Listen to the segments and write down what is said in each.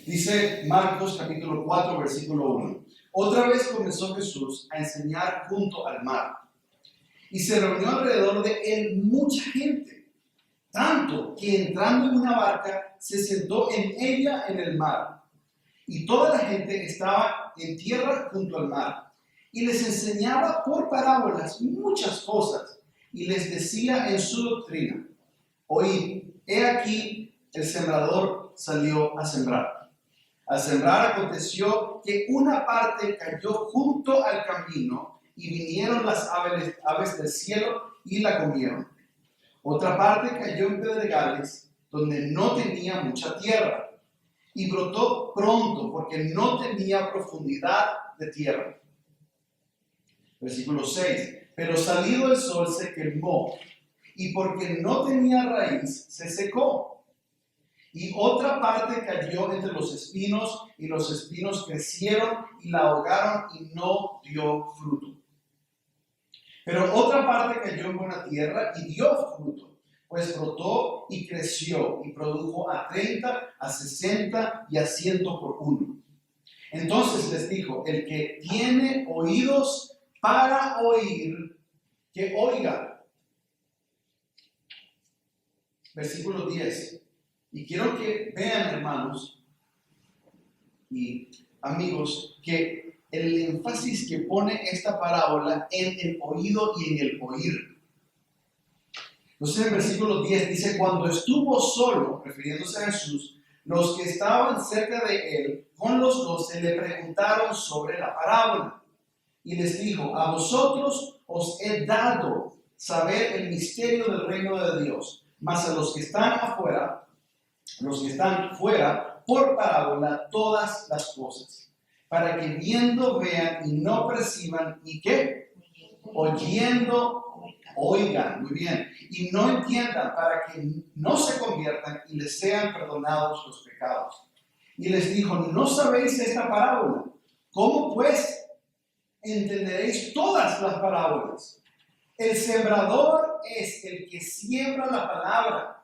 Dice Marcos capítulo 4, versículo 1. Otra vez comenzó Jesús a enseñar junto al mar, y se reunió alrededor de él mucha gente, tanto que entrando en una barca se sentó en ella en el mar, y toda la gente estaba en tierra junto al mar, y les enseñaba por parábolas muchas cosas, y les decía en su doctrina: oíd, he aquí el sembrador salió a sembrar. Al sembrar aconteció que una parte cayó junto al camino, y vinieron las aves del cielo y la comieron. Otra parte cayó en pedregales, donde no tenía mucha tierra, y brotó pronto, porque no tenía profundidad de tierra. Versículo 6. Pero salido el sol se quemó, y porque no tenía raíz, se secó. Y otra parte cayó entre los espinos, y los espinos crecieron y la ahogaron y no dio fruto. Pero otra parte cayó en buena tierra y dio fruto, pues brotó y creció y produjo a 30, a 60 y a 100 por uno. Entonces les dijo: el que tiene oídos para oír, que oiga. Versículo 10. Y quiero que vean, hermanos y amigos, que el énfasis que pone esta parábola en el oído y en el oír. Entonces en el versículo 10 dice: cuando estuvo solo, refiriéndose a Jesús, los que estaban cerca de él con los 12 le preguntaron sobre la parábola. Y les dijo: a vosotros os he dado saber el misterio del reino de Dios, mas a los que están afuera, los que están fuera, por parábola todas las cosas, para que viendo vean y no perciban, y ¿qué? Oyendo oigan, muy bien, y no entiendan, para que no se conviertan y les sean perdonados los pecados. Y les dijo: ¿no sabéis esta parábola? ¿Cómo pues entenderéis todas las parábolas? El sembrador es el que siembra la palabra.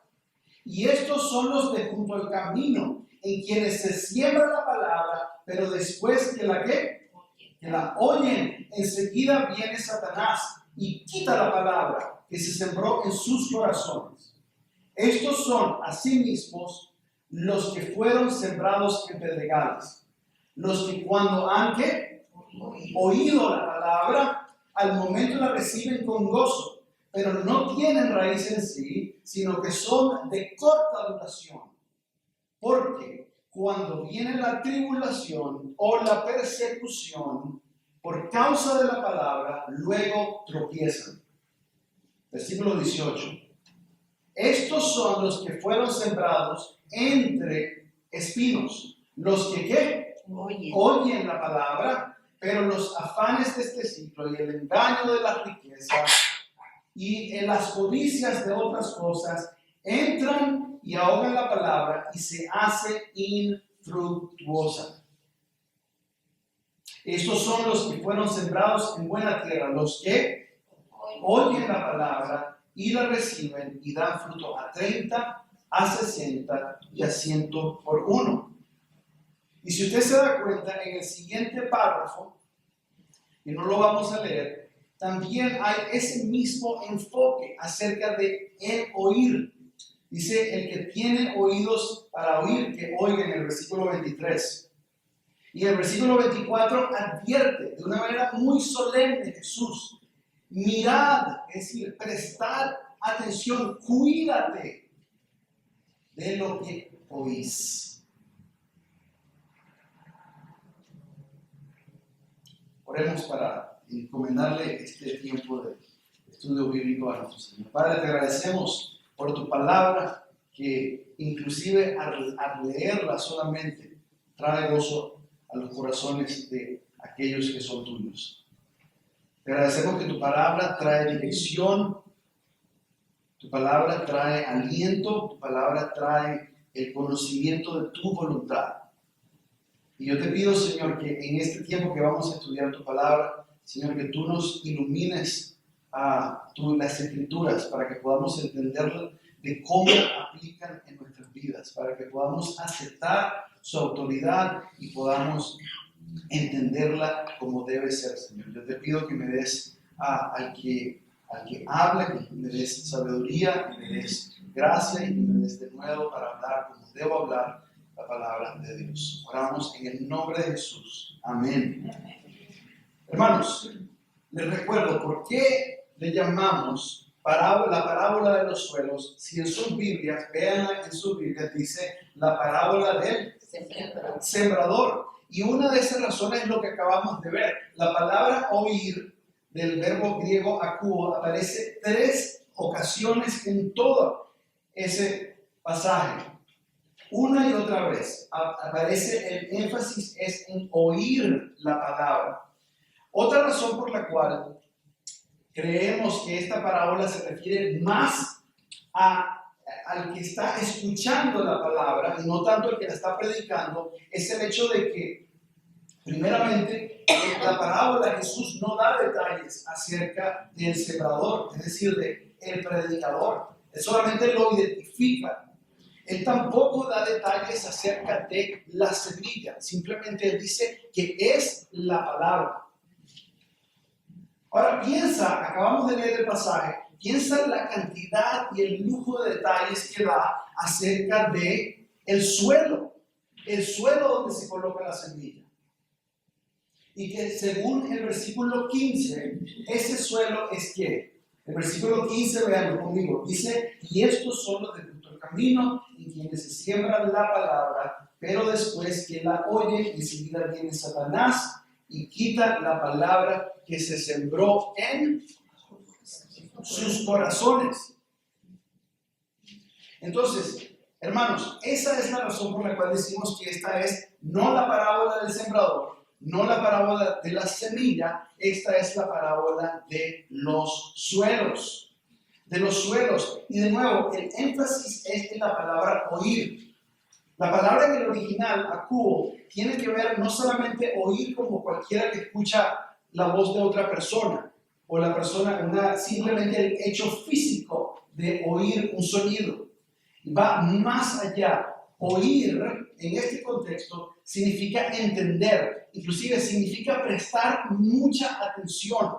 Y estos son los de junto al camino, en quienes se siembra la palabra, pero después que la ¿qué? Que la oyen, enseguida viene Satanás y quita la palabra que se sembró en sus corazones. Estos son asimismos los que fueron sembrados en pedregales, los que cuando han ¿qué? Oído la palabra, al momento la reciben con gozo, pero no tienen raíz en sí, sino que son de corta duración. Porque cuando viene la tribulación o la persecución por causa de la palabra, luego tropiezan. Versículo 18. Estos son los que fueron sembrados entre espinos, los que ¿qué? Oyen la palabra, pero los afanes de este siglo y el engaño de la riqueza y en las codicias de otras cosas entran y ahogan la palabra y se hace infructuosa. Estos son los que fueron sembrados en buena tierra, los que oyen la palabra y la reciben y dan fruto a 30, a 60 y a 100 por uno. Y si usted se da cuenta, en el siguiente párrafo, y no lo vamos a leer, también hay ese mismo enfoque acerca de el oír. Dice: el que tiene oídos para oír, que oiga, en el versículo 23. Y el versículo 24 advierte de una manera muy solemne Jesús: mirad, es decir, prestad atención, cuídate de lo que oís. Oremos para encomendarle este tiempo de estudio bíblico a nuestro Señor. Padre, te agradecemos por tu palabra, que inclusive al leerla solamente trae gozo a los corazones de aquellos que son tuyos. Te agradecemos que tu palabra trae dirección, tu palabra trae aliento, tu palabra trae el conocimiento de tu voluntad. Y yo te pido, Señor, que en este tiempo que vamos a estudiar tu palabra, Señor, que tú nos ilumines a las Escrituras para que podamos entenderlas de cómo aplican en nuestras vidas, para que podamos aceptar su autoridad y podamos entenderla como debe ser, Señor. Yo te pido que me des al que habla, que me des sabiduría, que me des gracia y que me des de nuevo para hablar como debo hablar la palabra de Dios. Oramos en el nombre de Jesús. Amén. Hermanos, les recuerdo por qué le llamamos la parábola de los suelos. Si en sus Biblias, véanla en sus Biblias, dice la parábola del sembrador. Y una de esas razones es lo que acabamos de ver. La palabra oír, del verbo griego akuo, aparece 3 ocasiones en todo ese pasaje. Una y otra vez aparece el énfasis es en oír la palabra. Otra razón por la cual creemos que esta parábola se refiere más al que está escuchando la palabra y no tanto al que la está predicando, es el hecho de que, primeramente, en la parábola Jesús no da detalles acerca del sembrador, es decir, del predicador. Él solamente lo identifica. Él tampoco da detalles acerca de la semilla, simplemente él dice que es la palabra. Ahora piensa, acabamos de leer el pasaje, piensa en la cantidad y el lujo de detalles que da acerca de el suelo donde se coloca la semilla. Y que según el versículo 15, ese suelo es ¿qué? El versículo 15, veanlo conmigo, dice, y estos son los de junto al camino, en quienes se siembra la palabra, pero después que la oye, enseguida viene Satanás y quita la palabra que se sembró en sus corazones. Entonces, hermanos, esa es la razón por la cual decimos que esta es no la parábola del sembrador, no la parábola de la semilla, esta es la parábola de los suelos. De los suelos. Y de nuevo, el énfasis es en la palabra oír. La palabra en el original, akuo, tiene que ver no solamente oír como cualquiera que escucha la voz de otra persona, o la persona, simplemente el hecho físico de oír un sonido. Va más allá. Oír, en este contexto, significa entender, inclusive significa prestar mucha atención.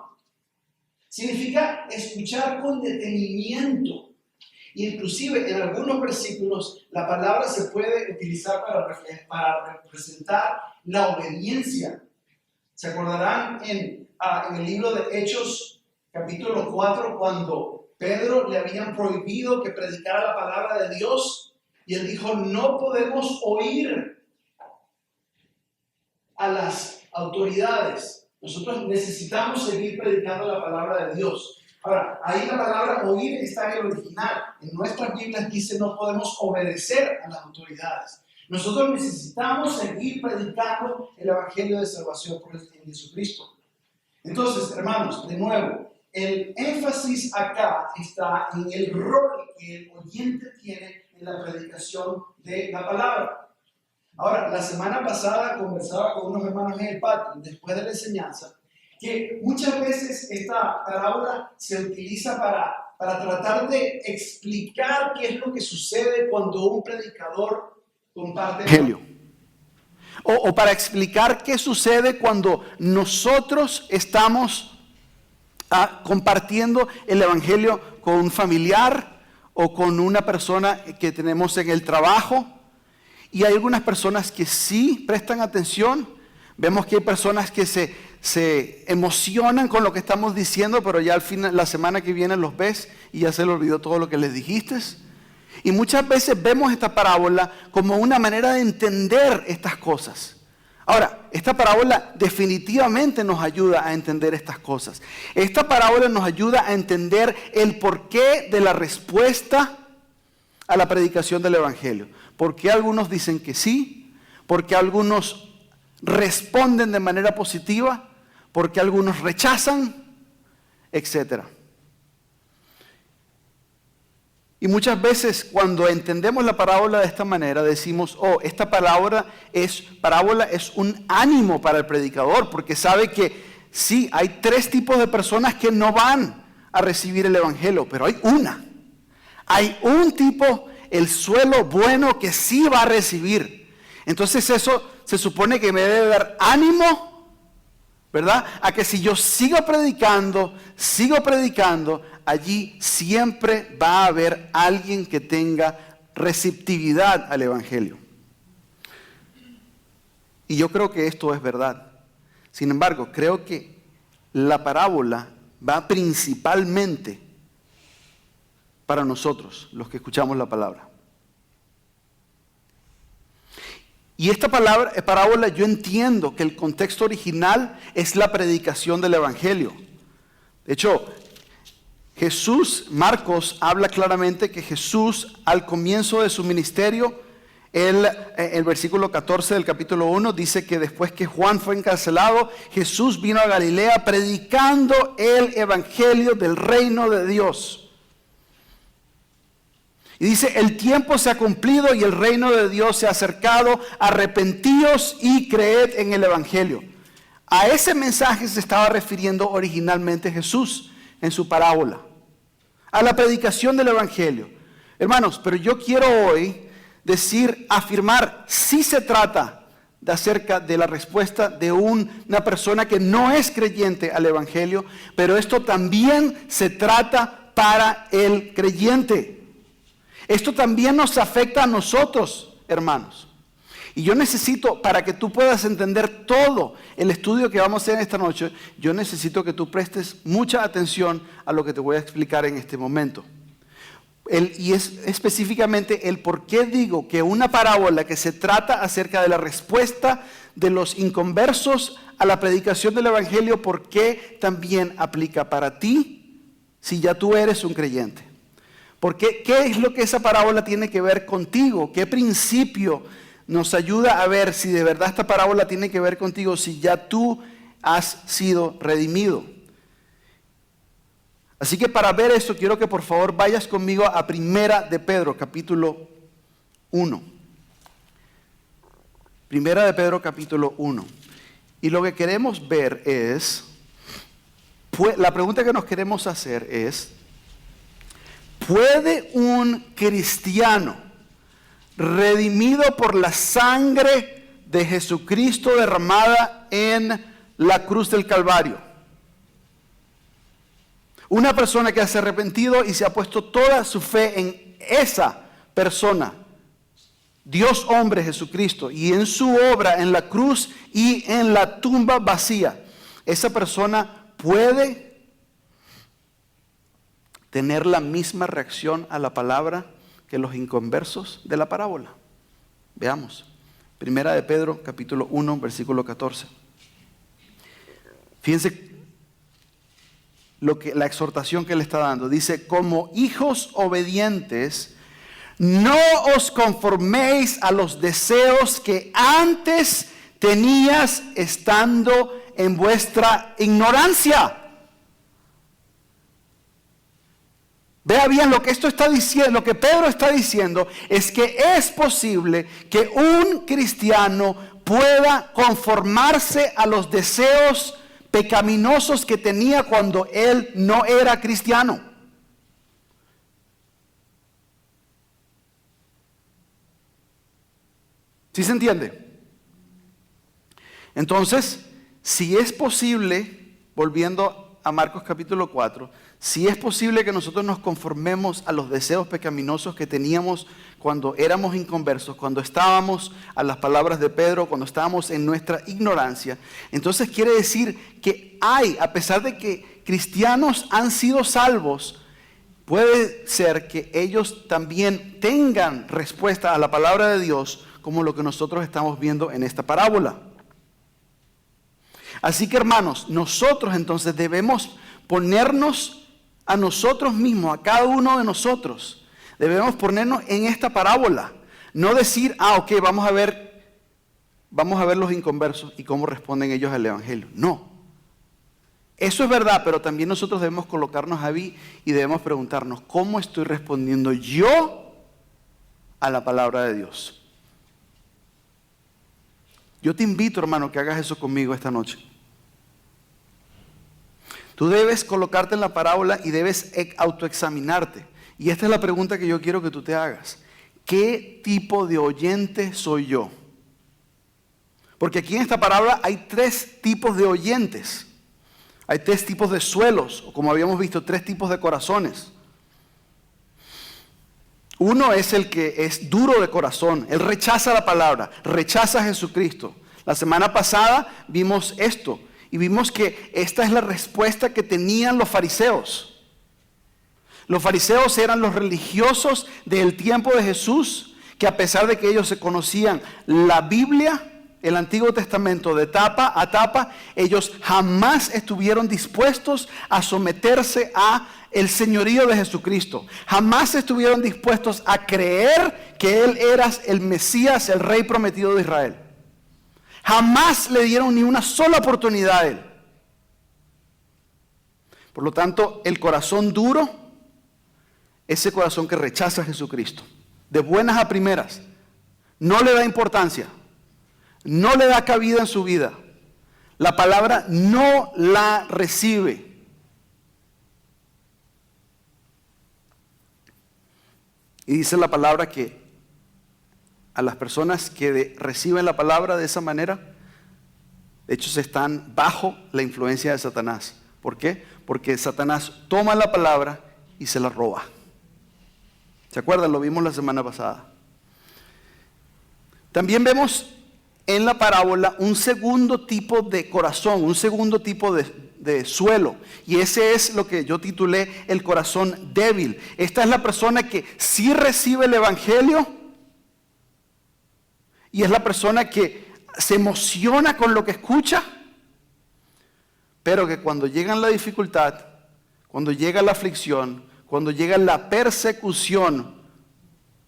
Significa escuchar con detenimiento. Inclusive en algunos versículos la palabra se puede utilizar para representar la obediencia. ¿Se acordarán en el libro de Hechos, capítulo 4, cuando Pedro le habían prohibido que predicara la palabra de Dios? Y él dijo, no podemos oír a las autoridades. Nosotros necesitamos seguir predicando la palabra de Dios. Ahora, ahí la palabra oír está en el original. En nuestras Biblias dice no podemos obedecer a las autoridades. Nosotros necesitamos seguir predicando el evangelio de salvación por Jesucristo. Entonces, hermanos, de nuevo, el énfasis acá está en el rol que el oyente tiene en la predicación de la palabra. Ahora, la semana pasada conversaba con unos hermanos en el patio, después de la enseñanza, que muchas veces esta parábola se utiliza para tratar de explicar qué es lo que sucede cuando un predicador comparte el evangelio. O para explicar qué sucede cuando nosotros estamos compartiendo el evangelio con un familiar o con una persona que tenemos en el trabajo. Y hay algunas personas que sí prestan atención. Vemos que hay personas que se emocionan con lo que estamos diciendo, pero ya al final, la semana que viene los ves y ya se les olvidó todo lo que les dijiste. Y muchas veces vemos esta parábola como una manera de entender estas cosas. Ahora, esta parábola definitivamente nos ayuda a entender estas cosas. Esta parábola nos ayuda a entender el porqué de la respuesta a la predicación del evangelio. ¿Por qué algunos dicen que sí? ¿Por qué algunos responden de manera positiva? ¿Por qué algunos rechazan? Etcétera. Y muchas veces cuando entendemos la parábola de esta manera decimos, esta parábola es un ánimo para el predicador, porque sabe que sí, hay 3 tipos de personas que no van a recibir el evangelio, pero hay Hay un tipo, el suelo bueno, que sí va a recibir. Entonces eso se supone que me debe dar ánimo, ¿verdad? A que si yo sigo predicando, allí siempre va a haber alguien que tenga receptividad al Evangelio. Y yo creo que esto es verdad. Sin embargo, creo que la parábola va principalmente para nosotros, los que escuchamos la palabra. Y esta parábola, yo entiendo que el contexto original es la predicación del Evangelio. De hecho, Marcos habla claramente que Jesús, al comienzo de su ministerio, el versículo 14 del capítulo 1 dice que después que Juan fue encarcelado, Jesús vino a Galilea predicando el Evangelio del reino de Dios. Y dice, el tiempo se ha cumplido y el reino de Dios se ha acercado, arrepentíos y creed en el Evangelio. A ese mensaje se estaba refiriendo originalmente Jesús en su parábola, a la predicación del Evangelio. Hermanos, pero yo quiero hoy afirmar, si se trata acerca de la respuesta de una persona que no es creyente al Evangelio, pero esto también se trata para el creyente. Esto también nos afecta a nosotros, hermanos. Y yo necesito, para que tú puedas entender todo el estudio que vamos a hacer esta noche, yo necesito que tú prestes mucha atención a lo que te voy a explicar en este momento. Y es específicamente el por qué digo que una parábola que se trata acerca de la respuesta de los inconversos a la predicación del Evangelio, por qué también aplica para ti si ya tú eres un creyente. Porque ¿qué es lo que esa parábola tiene que ver contigo? ¿Qué principio nos ayuda a ver si de verdad esta parábola tiene que ver contigo, si ya tú has sido redimido? Así que para ver esto, quiero que por favor vayas conmigo a Primera de Pedro, capítulo 1. Primera de Pedro, capítulo 1. Y lo que queremos ver es, la pregunta que nos queremos hacer es, ¿puede un cristiano redimido por la sangre de Jesucristo derramada en la cruz del Calvario, una persona que se ha arrepentido y se ha puesto toda su fe en esa persona, Dios hombre Jesucristo, y en su obra en la cruz y en la tumba vacía, esa persona puede tener la misma reacción a la palabra que los inconversos de la parábola? Veamos. Primera de Pedro, capítulo 1, versículo 14. Fíjense la exhortación que le está dando. Dice, como hijos obedientes, no os conforméis a los deseos que antes tenías estando en vuestra ignorancia. Vea bien lo que esto está diciendo, lo que Pedro está diciendo es que es posible que un cristiano pueda conformarse a los deseos pecaminosos que tenía cuando él no era cristiano. ¿Sí se entiende? Entonces, si es posible, volviendo a Marcos capítulo 4, si es posible que nosotros nos conformemos a los deseos pecaminosos que teníamos cuando éramos inconversos, cuando estábamos a las palabras de Pedro, cuando estábamos en nuestra ignorancia, entonces quiere decir que a pesar de que cristianos han sido salvos, puede ser que ellos también tengan respuesta a la palabra de Dios como lo que nosotros estamos viendo en esta parábola. Así que hermanos, nosotros entonces debemos ponernos a nosotros mismos, a cada uno de nosotros. Debemos ponernos en esta parábola. No decir, ok, vamos a ver los inconversos y cómo responden ellos al Evangelio. No. Eso es verdad, pero también nosotros debemos colocarnos ahí y debemos preguntarnos, ¿cómo estoy respondiendo yo a la palabra de Dios? Yo te invito, hermano, que hagas eso conmigo esta noche. Tú debes colocarte en la parábola y debes autoexaminarte. Y esta es la pregunta que yo quiero que tú te hagas. ¿Qué tipo de oyente soy yo? Porque aquí en esta parábola hay 3 tipos de oyentes. Hay 3 tipos de suelos, o como habíamos visto, 3 tipos de corazones. Uno es el que es duro de corazón. Él rechaza la palabra, rechaza a Jesucristo. La semana pasada vimos esto y vimos que esta es la respuesta que tenían los fariseos. Los fariseos eran los religiosos del tiempo de Jesús, que a pesar de que ellos se conocían la Biblia, el Antiguo Testamento de tapa a tapa, ellos jamás estuvieron dispuestos a someterse a el señorío de Jesucristo. Jamás estuvieron dispuestos a creer que Él era el Mesías, el Rey prometido de Israel. Jamás le dieron ni una sola oportunidad a Él. Por lo tanto, el corazón duro, ese corazón que rechaza a Jesucristo, de buenas a primeras, no le da importancia, no le da cabida en su vida. La palabra no la recibe. Y dice la palabra que a las personas que reciben la palabra de esa manera, de hecho están bajo la influencia de Satanás. ¿Por qué? Porque Satanás toma la palabra y se la roba. ¿Se acuerdan? Lo vimos la semana pasada. También vemos en la parábola un segundo tipo de corazón, un segundo tipo de suelo. Y ese es lo que yo titulé el corazón débil. Esta es la persona que sí recibe el evangelio y es la persona que se emociona con lo que escucha, pero que cuando llega la dificultad, cuando llega la aflicción, cuando llega la persecución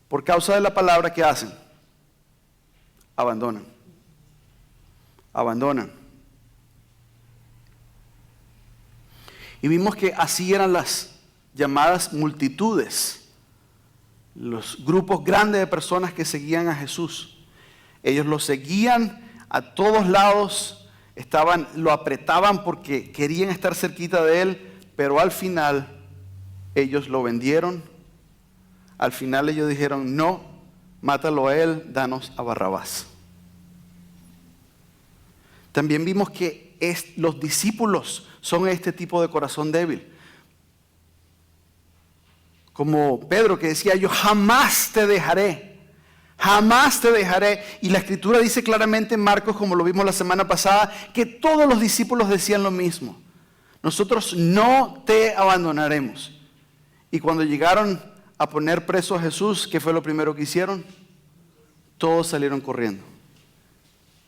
por causa de la palabra, ¿qué hacen? Abandonan. Y vimos que así eran las llamadas multitudes, los grupos grandes de personas que seguían a Jesús. Ellos lo seguían a todos lados, lo apretaban porque querían estar cerquita de Él, pero al final ellos lo vendieron. Al final ellos dijeron, no, mátalo a Él, danos a Barrabás. También vimos que los discípulos son este tipo de corazón débil. Como Pedro que decía, yo jamás te dejaré. Jamás te dejaré. Y la Escritura dice claramente en Marcos, como lo vimos la semana pasada, que todos los discípulos decían lo mismo. Nosotros no te abandonaremos. Y cuando llegaron a poner preso a Jesús, ¿qué fue lo primero que hicieron? Todos salieron corriendo.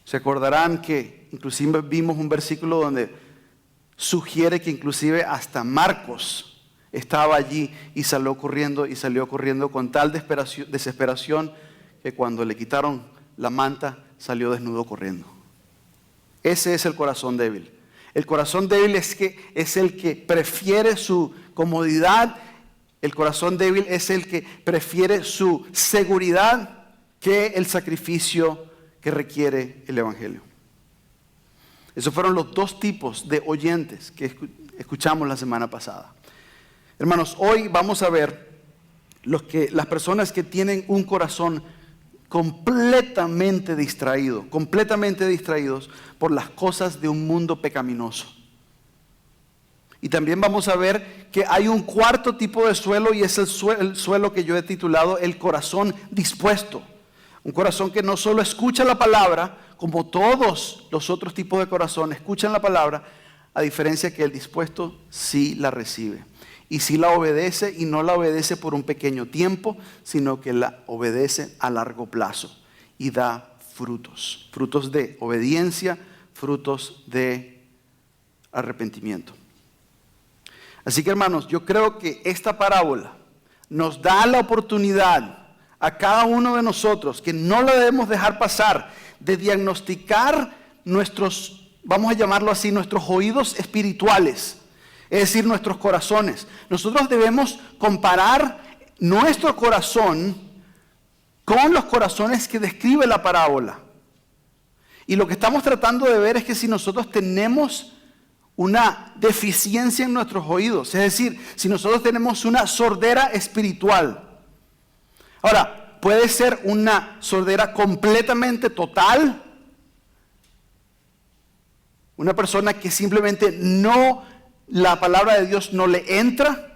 Se acordarán que inclusive vimos un versículo donde sugiere que inclusive hasta Marcos estaba allí y salió corriendo con tal desesperación que cuando le quitaron la manta salió desnudo corriendo. Ese es el corazón débil. El corazón débil es el que prefiere su comodidad. El corazón débil es el que prefiere su seguridad que el sacrificio que requiere el evangelio. Esos fueron los 2 tipos de oyentes que escuchamos la semana pasada. Hermanos, hoy vamos a ver las personas que tienen un corazón completamente distraídos por las cosas de un mundo pecaminoso. Y también vamos a ver que hay un cuarto tipo de suelo y es el suelo que yo he titulado el corazón dispuesto. Un corazón que no solo escucha la palabra, como todos los otros tipos de corazón escuchan la palabra, a diferencia que el dispuesto sí la recibe. Y sí la obedece, y no la obedece por un pequeño tiempo, sino que la obedece a largo plazo. Y da frutos. Frutos de obediencia, frutos de arrepentimiento. Así que hermanos, yo creo que esta parábola nos da la oportunidad a cada uno de nosotros, que no la debemos dejar pasar, de diagnosticar nuestros, vamos a llamarlo así, nuestros oídos espirituales, es decir, nuestros corazones. Nosotros debemos comparar nuestro corazón con los corazones que describe la parábola. Y lo que estamos tratando de ver es que si nosotros tenemos una deficiencia en nuestros oídos. Es decir, si nosotros tenemos una sordera espiritual. Ahora, puede ser una sordera completamente total. Una persona que simplemente la palabra de Dios no le entra.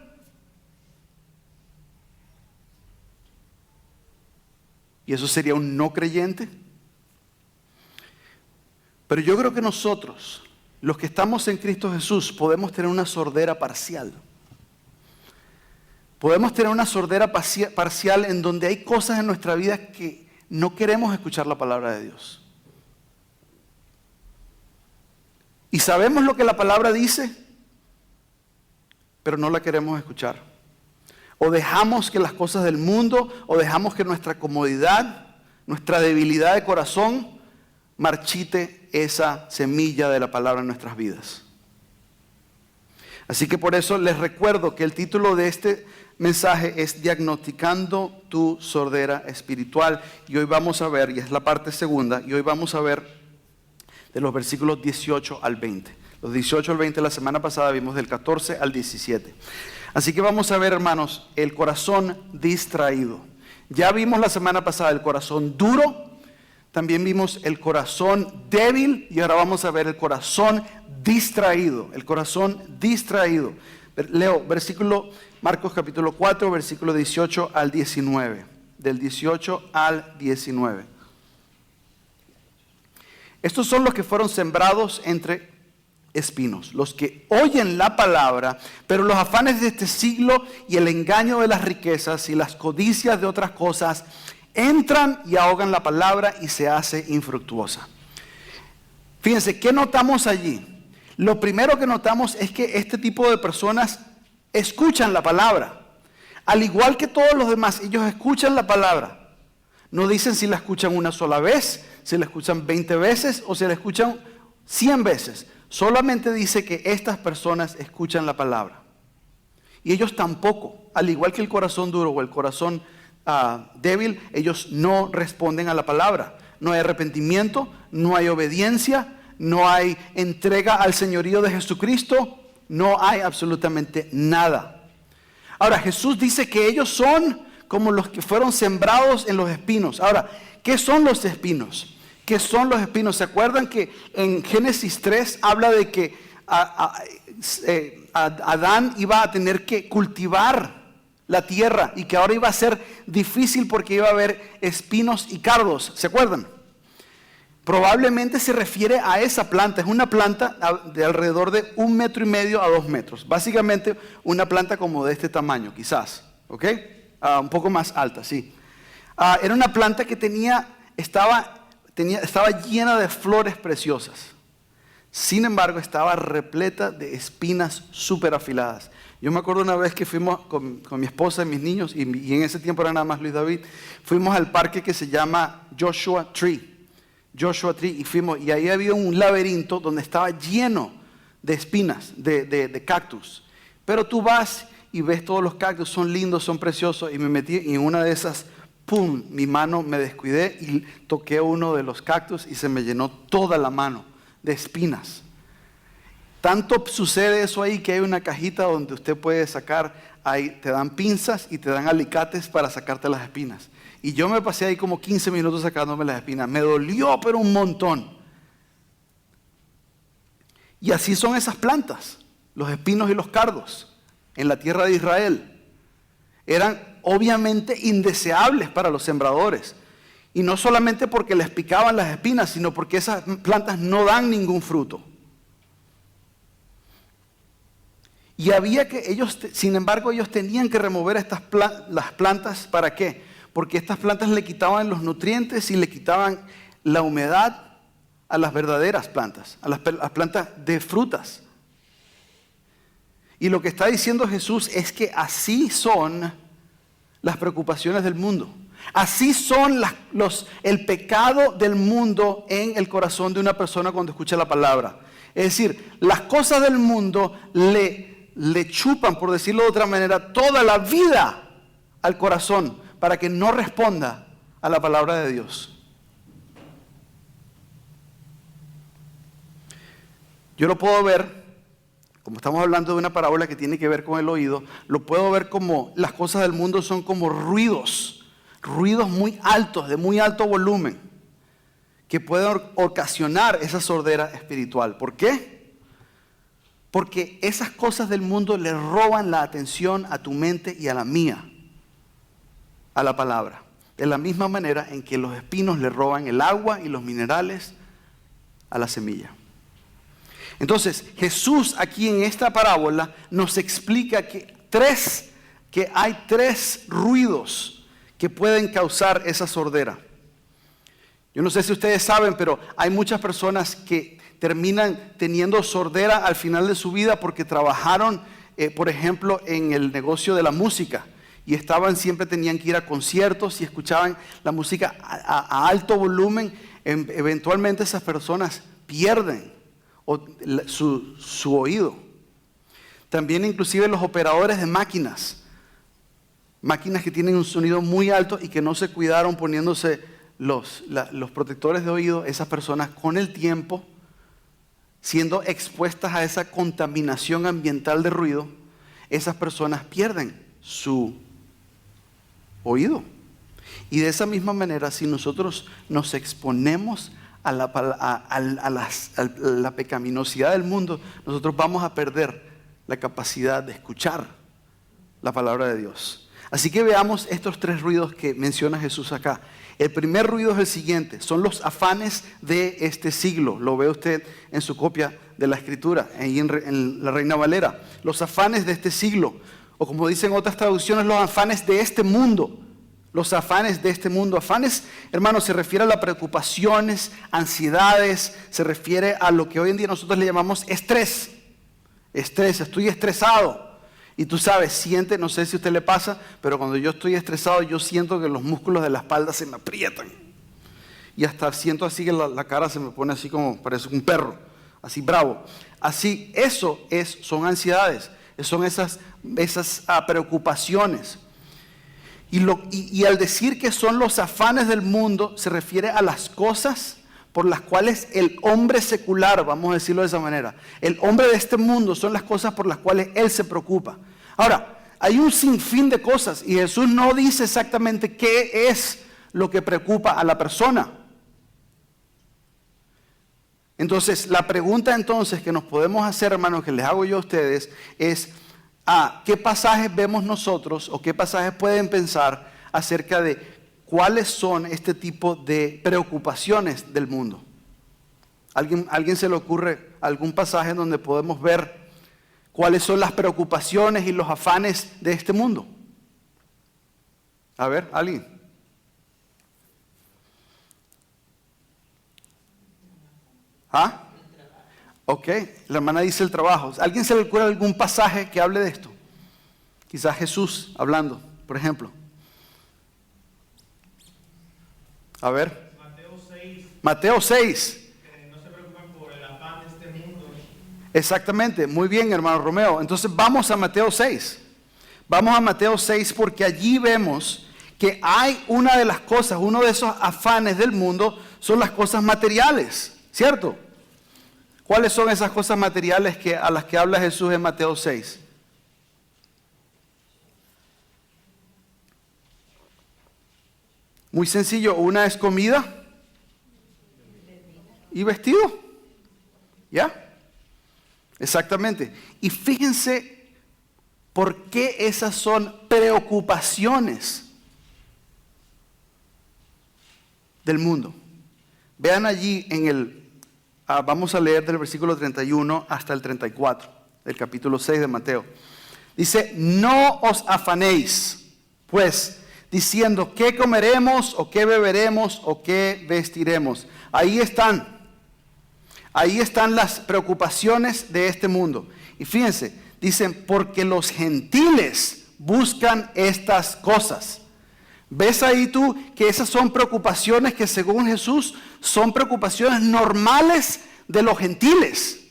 Y eso sería un no creyente. Pero yo creo que nosotros, los que estamos en Cristo Jesús, podemos tener una sordera parcial. Podemos tener una sordera parcial en donde hay cosas en nuestra vida que no queremos escuchar la palabra de Dios. Y sabemos lo que la palabra dice, pero no la queremos escuchar. O dejamos que las cosas del mundo, o dejamos que nuestra comodidad, nuestra debilidad de corazón, marchite esa semilla de la palabra en nuestras vidas. Así que por eso les recuerdo que el título de este mensaje es Diagnosticando tu sordera espiritual. Y hoy vamos a ver, y es la parte segunda, y hoy vamos a ver de los versículos 18 al 20. Los 18 al 20 la semana pasada vimos del 14 al 17. Así que vamos a ver, hermanos, el corazón distraído. Ya vimos la semana pasada el corazón duro, también vimos el corazón débil y ahora vamos a ver el corazón distraído. El corazón distraído. Leo Marcos capítulo 4, versículo 18 al 19. Del 18 al 19. Estos son los que fueron sembrados entre espinos, los que oyen la palabra, pero los afanes de este siglo y el engaño de las riquezas y las codicias de otras cosas entran y ahogan la palabra y se hace infructuosa. Fíjense, ¿qué notamos allí? Lo primero que notamos es que este tipo de personas escuchan la palabra. Al igual que todos los demás, ellos escuchan la palabra. No dicen si la escuchan una sola vez, si la escuchan 20 veces o si la escuchan 100 veces. Solamente dice que estas personas escuchan la palabra. Y ellos tampoco, al igual que el corazón duro o el corazón débil, ellos no responden a la palabra. No hay arrepentimiento, no hay obediencia, no hay entrega al señorío de Jesucristo, no hay absolutamente nada. Ahora, Jesús dice que ellos son como los que fueron sembrados en los espinos. Ahora, ¿qué son los espinos? ¿Qué son los espinos? ¿Se acuerdan que en Génesis 3 habla de que Adán iba a tener que cultivar la tierra y que ahora iba a ser difícil porque iba a haber espinos y cardos? ¿Se acuerdan? Probablemente se refiere a esa planta. Es una planta de alrededor de 1,5 metros a 2 metros. Básicamente una planta como de este tamaño, quizás. ¿Ok? Un poco más alta, sí. Era una planta que estaba llena de flores preciosas. Sin embargo, estaba repleta de espinas súper afiladas. Yo me acuerdo una vez que fuimos con mi esposa y mis niños, y en ese tiempo era nada más Luis David, fuimos al parque que se llama Joshua Tree, y ahí había un laberinto donde estaba lleno de espinas, de cactus. Pero tú vas y ves todos los cactus, son lindos, son preciosos, y me metí en una de esas. ¡Pum! Mi mano, me descuidé y toqué uno de los cactus y se me llenó toda la mano de espinas. Tanto sucede eso ahí que hay una cajita donde usted puede sacar, ahí te dan pinzas y te dan alicates para sacarte las espinas. Y yo me pasé ahí como 15 minutos sacándome las espinas. Me dolió, pero un montón. Y así son esas plantas, los espinos y los cardos, en la tierra de Israel. Eran obviamente indeseables para los sembradores. Y no solamente porque les picaban las espinas, sino porque esas plantas no dan ningún fruto. Y sin embargo, ellos tenían que remover las plantas. ¿Para qué? Porque estas plantas le quitaban los nutrientes y le quitaban la humedad a las verdaderas plantas, a las plantas de frutas. Y lo que está diciendo Jesús es que así son las preocupaciones del mundo. Así son el pecado del mundo en el corazón de una persona cuando escucha la palabra. Es decir, las cosas del mundo le chupan, por decirlo de otra manera, toda la vida al corazón para que no responda a la palabra de Dios. Yo lo puedo ver como estamos hablando de una parábola que tiene que ver con el oído, lo puedo ver como las cosas del mundo son como ruidos muy altos, de muy alto volumen, que pueden ocasionar esa sordera espiritual. ¿Por qué? Porque esas cosas del mundo le roban la atención a tu mente y a la mía, a la palabra. De la misma manera en que los espinos le roban el agua y los minerales a la semilla. Entonces, Jesús aquí en esta parábola nos explica que hay tres ruidos que pueden causar esa sordera. Yo no sé si ustedes saben, pero hay muchas personas que terminan teniendo sordera al final de su vida porque trabajaron, por ejemplo, en el negocio de la música y siempre tenían que ir a conciertos y escuchaban la música a alto volumen. Eventualmente esas personas pierden su oído. También inclusive los operadores de máquinas que tienen un sonido muy alto y que no se cuidaron poniéndose los protectores de oído, esas personas con el tiempo, siendo expuestas a esa contaminación ambiental de ruido, esas personas pierden su oído. Y de esa misma manera, si nosotros nos exponemos a la pecaminosidad del mundo, nosotros vamos a perder la capacidad de escuchar la palabra de Dios. Así que veamos estos tres ruidos que menciona Jesús acá. El primer ruido es el siguiente: son los afanes de este siglo. Lo ve usted en su copia de la Escritura, ahí en la Reina Valera. Los afanes de este siglo, o como dicen otras traducciones, los afanes de este mundo. Los afanes de este mundo. Afanes, hermanos, se refiere a las preocupaciones, ansiedades, se refiere a lo que hoy en día nosotros le llamamos estrés. Estrés, estoy estresado. Y tú sabes, no sé si a usted le pasa, pero cuando yo estoy estresado, yo siento que los músculos de la espalda se me aprietan. Y hasta siento así que la cara se me pone así como, parece un perro, así bravo. Así, son ansiedades, son esas preocupaciones. Y al decir que son los afanes del mundo, se refiere a las cosas por las cuales el hombre secular, vamos a decirlo de esa manera, el hombre de este mundo, son las cosas por las cuales él se preocupa. Ahora, hay un sinfín de cosas y Jesús no dice exactamente qué es lo que preocupa a la persona. Entonces, la pregunta que nos podemos hacer, hermanos, que les hago yo a ustedes, es ¿qué pasajes vemos nosotros o qué pasajes pueden pensar acerca de cuáles son este tipo de preocupaciones del mundo? ¿Alguien se le ocurre algún pasaje en donde podemos ver cuáles son las preocupaciones y los afanes de este mundo? A ver, ¿alguien? Ok, la hermana dice el trabajo. ¿Alguien se le ocurre algún pasaje que hable de esto? Quizás Jesús hablando, por ejemplo. A ver. Mateo 6. Que no se preocupen por el afán de este mundo. Exactamente, muy bien, hermano Romeo. Entonces vamos a Mateo 6. Vamos a Mateo 6 porque allí vemos que hay una de las cosas, uno de esos afanes del mundo son las cosas materiales, ¿cierto? ¿Cuáles son esas cosas materiales a las que habla Jesús en Mateo 6? Muy sencillo, una es comida y vestido. ¿Ya? Exactamente. Y fíjense por qué esas son preocupaciones del mundo. Vean allí vamos a leer del versículo 31 hasta el 34, del capítulo 6 de Mateo. Dice, no os afanéis, pues, diciendo, ¿qué comeremos o qué beberemos o qué vestiremos? Ahí están las preocupaciones de este mundo. Y fíjense, dicen, porque los gentiles buscan estas cosas. ¿Ves ahí tú que esas son preocupaciones que según Jesús son preocupaciones normales de los gentiles?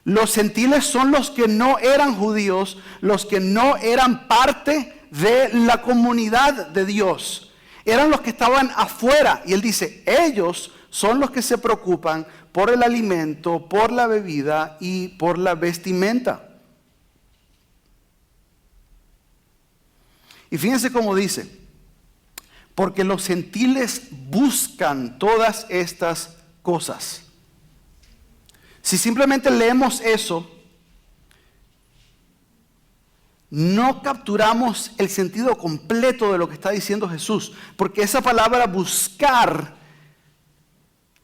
Los gentiles son los que no eran judíos, los que no eran parte de la comunidad de Dios. Eran los que estaban afuera. Y él dice, ellos son los que se preocupan por el alimento, por la bebida y por la vestimenta. Y fíjense cómo dice, porque los gentiles buscan todas estas cosas. Si simplemente leemos eso, no capturamos el sentido completo de lo que está diciendo Jesús, porque esa palabra buscar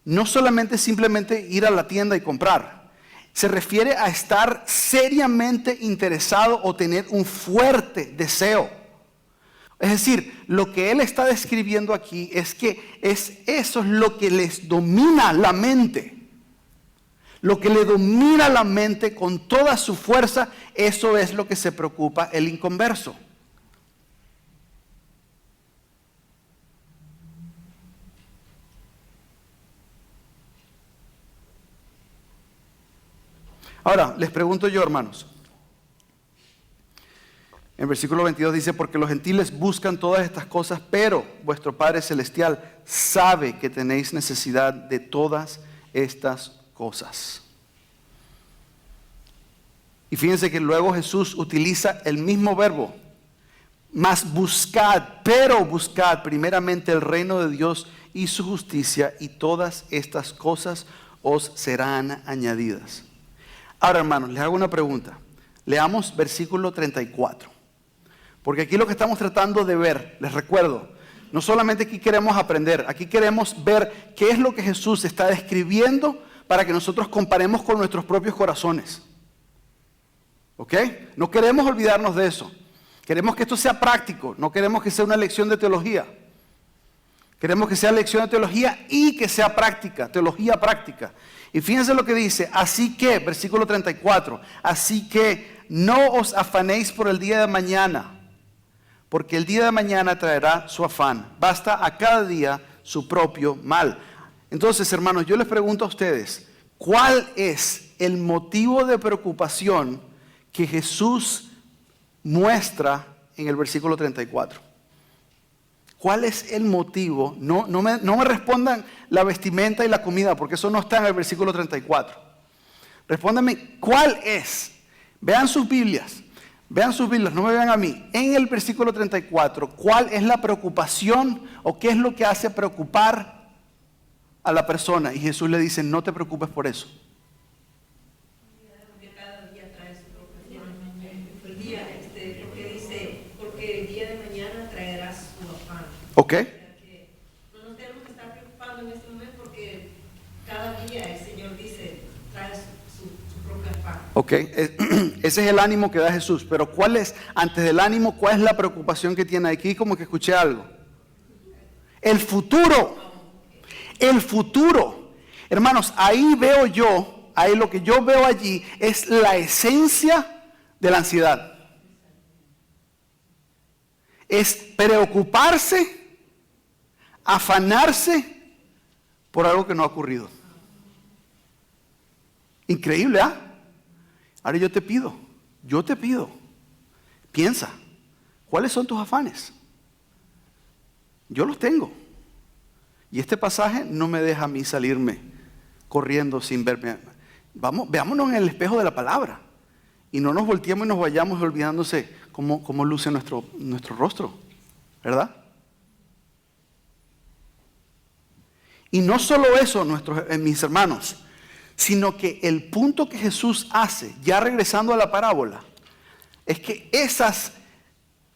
no solamente es simplemente ir a la tienda y comprar, se refiere a estar seriamente interesado o tener un fuerte deseo. Es decir, lo que él está describiendo aquí es que eso es lo que les domina la mente. Lo que le domina la mente con toda su fuerza, eso es lo que se preocupa el inconverso. Ahora, les pregunto yo, hermanos. En versículo 22 dice, porque los gentiles buscan todas estas cosas, pero vuestro Padre Celestial sabe que tenéis necesidad de todas estas cosas. Y fíjense que luego Jesús utiliza el mismo verbo, mas buscad, pero buscad primeramente el reino de Dios y su justicia, y todas estas cosas os serán añadidas. Ahora, hermanos, les hago una pregunta. Leamos versículo 34. Porque aquí lo que estamos tratando de ver, les recuerdo, no solamente aquí queremos aprender, aquí queremos ver qué es lo que Jesús está describiendo para que nosotros comparemos con nuestros propios corazones. ¿Ok? No queremos olvidarnos de eso. Queremos que esto sea práctico, no queremos que sea una lección de teología. Queremos que sea lección de teología y que sea práctica, teología práctica. Y fíjense lo que dice, así que, versículo 34, así que no os afanéis por el día de mañana, porque el día de mañana traerá su afán. Basta a cada día su propio mal. Entonces, hermanos, yo les pregunto a ustedes, ¿cuál es el motivo de preocupación que Jesús muestra en el versículo 34? ¿Cuál es el motivo? No me respondan la vestimenta y la comida, porque eso no está en el versículo 34. Respóndanme, ¿cuál es? Vean sus Biblias, no me vean a mí. En el versículo 34, ¿cuál es la preocupación o qué es lo que hace preocupar a la persona? Y Jesús le dice, no te preocupes por eso. Porque cada día trae su propio porque dice, porque el día de mañana traerás su afán. ¿Ok? No nos tenemos que estar preocupando en este momento porque cada día el Señor dice, trae su propio afán. Ok, ese es el ánimo que da Jesús, pero ¿cuál es, antes del ánimo, cuál es la preocupación que tiene aquí? Como que escuché algo. El futuro. Hermanos, ahí veo yo, ahí lo que yo veo allí es la esencia de la ansiedad. Es preocuparse, afanarse por algo que no ha ocurrido. Increíble, ¿ah? Ahora yo te pido, piensa, ¿cuáles son tus afanes? Yo los tengo. Y este pasaje no me deja a mí salirme corriendo sin verme. Veámonos en el espejo de la palabra. Y no nos volteemos y nos vayamos olvidándose cómo luce nuestro rostro. ¿Verdad? Y no solo eso, mis hermanos, sino que el punto que Jesús hace, ya regresando a la parábola, es que esas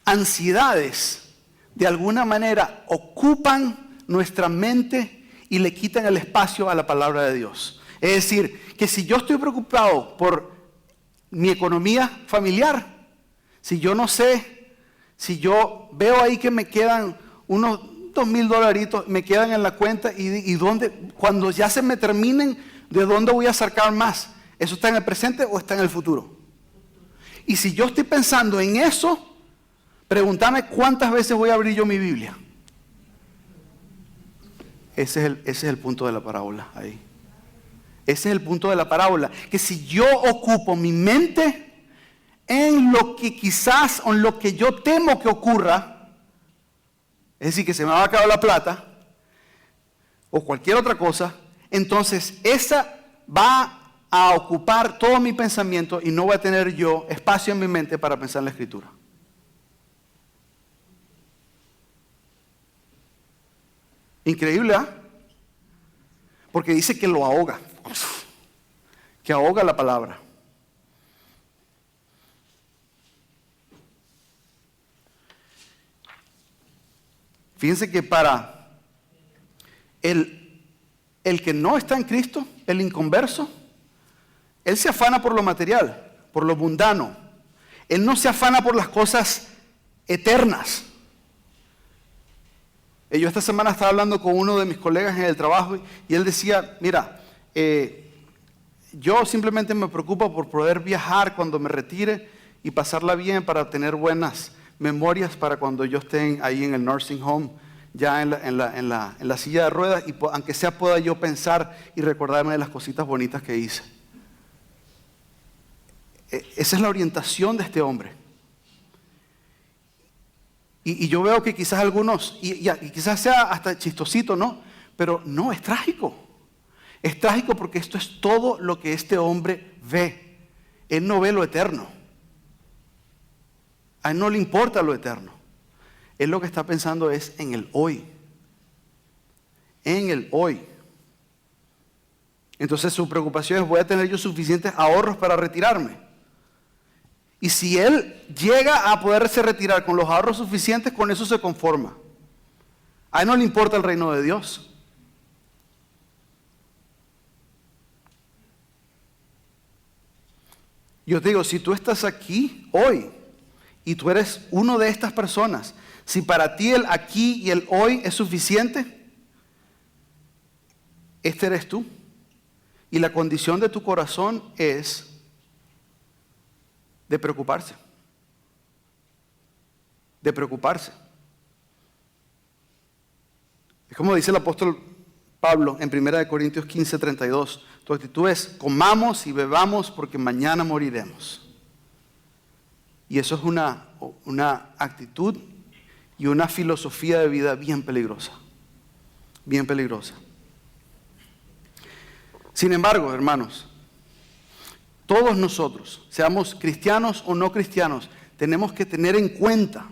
ansiedades de alguna manera ocupan nuestra mente y le quitan el espacio a la palabra de Dios. Es decir, que si yo estoy preocupado por mi economía familiar, si yo no sé, si yo veo ahí que me quedan unos $2,000 me quedan en la cuenta y dónde, cuando ya se me terminen, ¿de dónde voy a sacar más? ¿Eso está en el presente o está en el futuro? Y si yo estoy pensando en eso, pregúntame cuántas veces voy a abrir yo mi Biblia. Ese es el punto de la parábola ahí. Ese es el punto de la parábola. Que si yo ocupo mi mente en lo que quizás o en lo que yo temo que ocurra, es decir, que se me va a acabar la plata, o cualquier otra cosa, entonces esa va a ocupar todo mi pensamiento y no voy a tener yo espacio en mi mente para pensar en la Escritura. Increíble, ¿ah? Porque dice que lo ahoga, que ahoga la palabra. Fíjense que para el que no está en Cristo, el inconverso, él se afana por lo material, por lo mundano. Él no se afana por las cosas eternas. Yo esta semana estaba hablando con uno de mis colegas en el trabajo y él decía, mira, yo simplemente me preocupo por poder viajar cuando me retire y pasarla bien para tener buenas memorias para cuando yo esté ahí en el nursing home, ya en la silla de ruedas, y aunque sea pueda yo pensar y recordarme de las cositas bonitas que hice. Esa es la orientación de este hombre. Y yo veo que quizás algunos, y quizás sea hasta chistosito, ¿no? Pero no, es trágico. Es trágico porque esto es todo lo que este hombre ve. Él no ve lo eterno. A él no le importa lo eterno. Él lo que está pensando es en el hoy. En el hoy. Entonces su preocupación es, ¿voy a tener yo suficientes ahorros para retirarme? Y si él llega a poderse retirar con los ahorros suficientes, con eso se conforma. A él no le importa el reino de Dios. Yo te digo, si tú estás aquí hoy y tú eres uno de estas personas, si para ti el aquí y el hoy es suficiente, este eres tú. Y la condición de tu corazón es de preocuparse. De preocuparse. Es como dice el apóstol Pablo en 1 Corintios 15:32. Tu actitud es, comamos y bebamos porque mañana moriremos. Y eso es una actitud y una filosofía de vida bien peligrosa. Bien peligrosa. Sin embargo, hermanos, todos nosotros, seamos cristianos o no cristianos, tenemos que tener en cuenta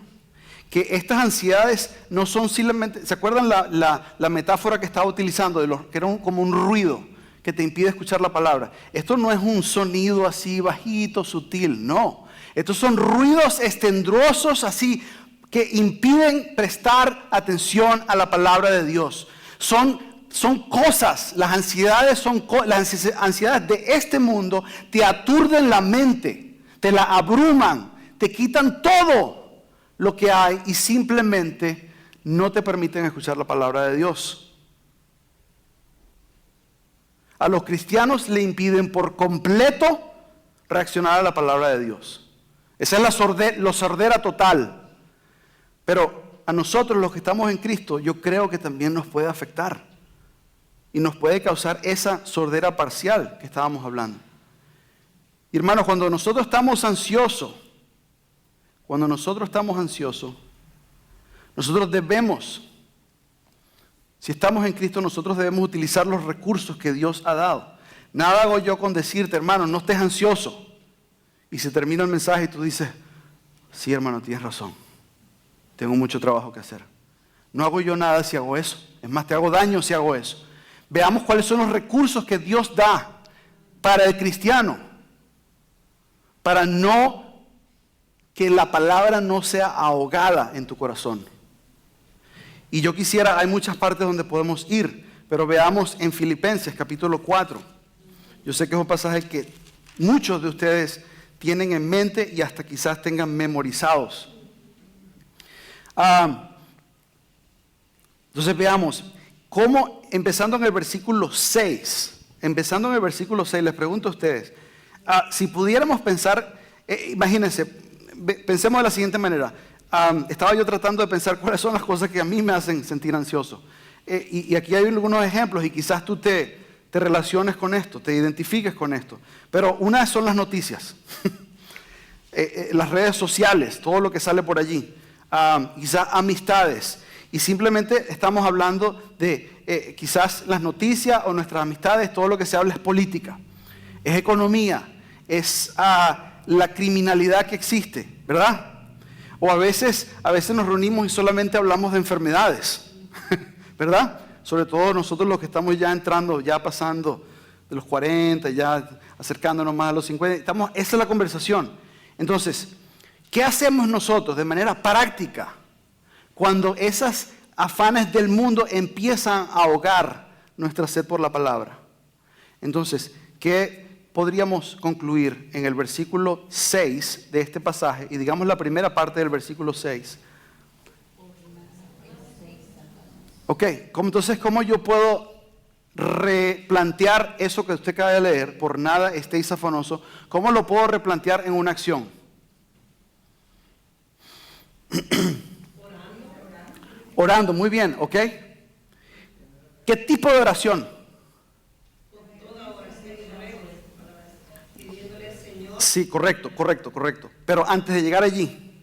que estas ansiedades no son simplemente, ¿se acuerdan la metáfora que estaba utilizando, que era como un ruido que te impide escuchar la palabra? Esto no es un sonido así bajito, sutil, no. Estos son ruidos estendrosos así que impiden prestar atención a la palabra de Dios. Son cosas, las ansiedades de este mundo te aturden la mente, te la abruman, te quitan todo lo que hay y simplemente no te permiten escuchar la palabra de Dios. A los cristianos le impiden por completo reaccionar a la palabra de Dios. Esa es la sordera total. Pero a nosotros los que estamos en Cristo, yo creo que también nos puede afectar. Y nos puede causar esa sordera parcial que estábamos hablando. Y hermanos, cuando nosotros estamos ansiosos, nosotros debemos, si estamos en Cristo, nosotros debemos utilizar los recursos que Dios ha dado. Nada hago yo con decirte, hermano, no estés ansioso. Y se termina el mensaje y tú dices, sí, hermano, tienes razón. Tengo mucho trabajo que hacer. No hago yo nada si hago eso. Es más, te hago daño si hago eso. Veamos cuáles son los recursos que Dios da para el cristiano. Para que la palabra no sea ahogada en tu corazón. Y yo quisiera, hay muchas partes donde podemos ir, pero veamos en Filipenses capítulo 4. Yo sé que es un pasaje que muchos de ustedes tienen en mente y hasta quizás tengan memorizados. Entonces veamos, cómo, empezando en el versículo 6, les pregunto a ustedes, si pudiéramos pensar, imagínense, pensemos de la siguiente manera. Estaba yo tratando de pensar cuáles son las cosas que a mí me hacen sentir ansioso. Y aquí hay algunos ejemplos y quizás tú te relaciones con esto, te identifiques con esto. Pero una son las noticias, las redes sociales, todo lo que sale por allí. Quizás amistades. Y simplemente estamos hablando de quizás las noticias o nuestras amistades, todo lo que se habla es política, es economía, es la criminalidad que existe, ¿verdad? O a veces nos reunimos y solamente hablamos de enfermedades, ¿verdad? Sobre todo nosotros los que estamos ya entrando, ya pasando de los 40, ya acercándonos más a los 50, esa es la conversación. Entonces, ¿qué hacemos nosotros de manera práctica cuando esas afanes del mundo empiezan a ahogar nuestra sed por la palabra? Entonces, ¿qué podríamos concluir en el versículo 6 de este pasaje? Y digamos la primera parte del versículo 6. Ok, entonces, ¿cómo yo puedo replantear eso que usted acaba de leer? Por nada estéis afanosos. ¿Cómo lo puedo replantear en una acción? Orando, muy bien, ¿ok? ¿Qué tipo de oración? Sí, correcto. Pero antes de llegar allí,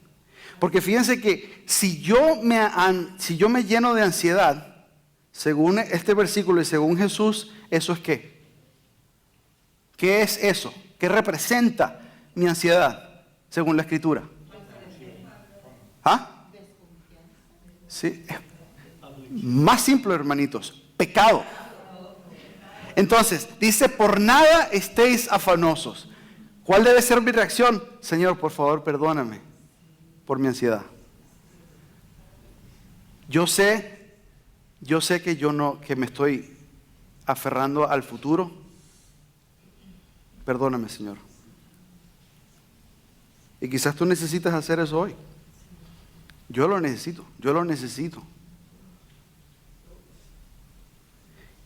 porque fíjense que si yo me lleno de ansiedad, según este versículo y según Jesús, ¿eso es qué? ¿Qué es eso? ¿Qué representa mi ansiedad, según la Escritura? ¿Ah? Sí. Más simple, hermanitos, pecado. Entonces, dice, por nada estéis afanosos. ¿Cuál debe ser mi reacción? Señor, por favor, perdóname por mi ansiedad. Yo sé que me estoy aferrando al futuro. Perdóname, Señor. Y quizás tú necesitas hacer eso hoy. Yo lo necesito.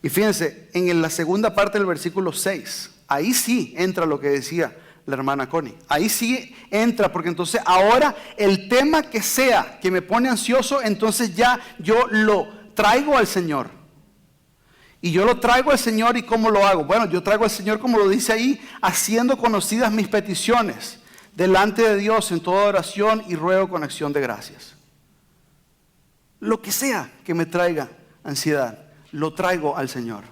Y fíjense, en la segunda parte del versículo 6, ahí sí entra lo que decía la hermana Connie. Ahí sí entra, porque entonces ahora el tema que sea que me pone ansioso, entonces ya yo lo traigo al Señor. Y yo lo traigo al Señor, ¿y cómo lo hago? Bueno, yo traigo al Señor, como lo dice ahí, haciendo conocidas mis peticiones delante de Dios en toda oración y ruego con acción de gracias. Lo que sea que me traiga ansiedad, lo traigo al Señor.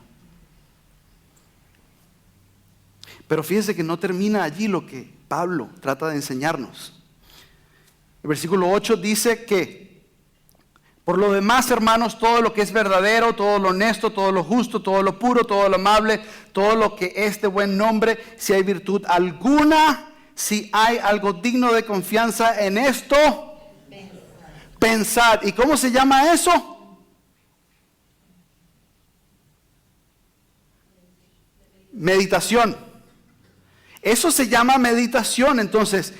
Pero fíjense que no termina allí lo que Pablo trata de enseñarnos. El versículo 8 dice que, por lo demás, hermanos, todo lo que es verdadero, todo lo honesto, todo lo justo, todo lo puro, todo lo amable, todo lo que es de buen nombre, si hay virtud alguna, si hay algo digno de confianza en esto, pensad. ¿Y cómo se llama eso? Meditación. Eso se llama meditación. Entonces,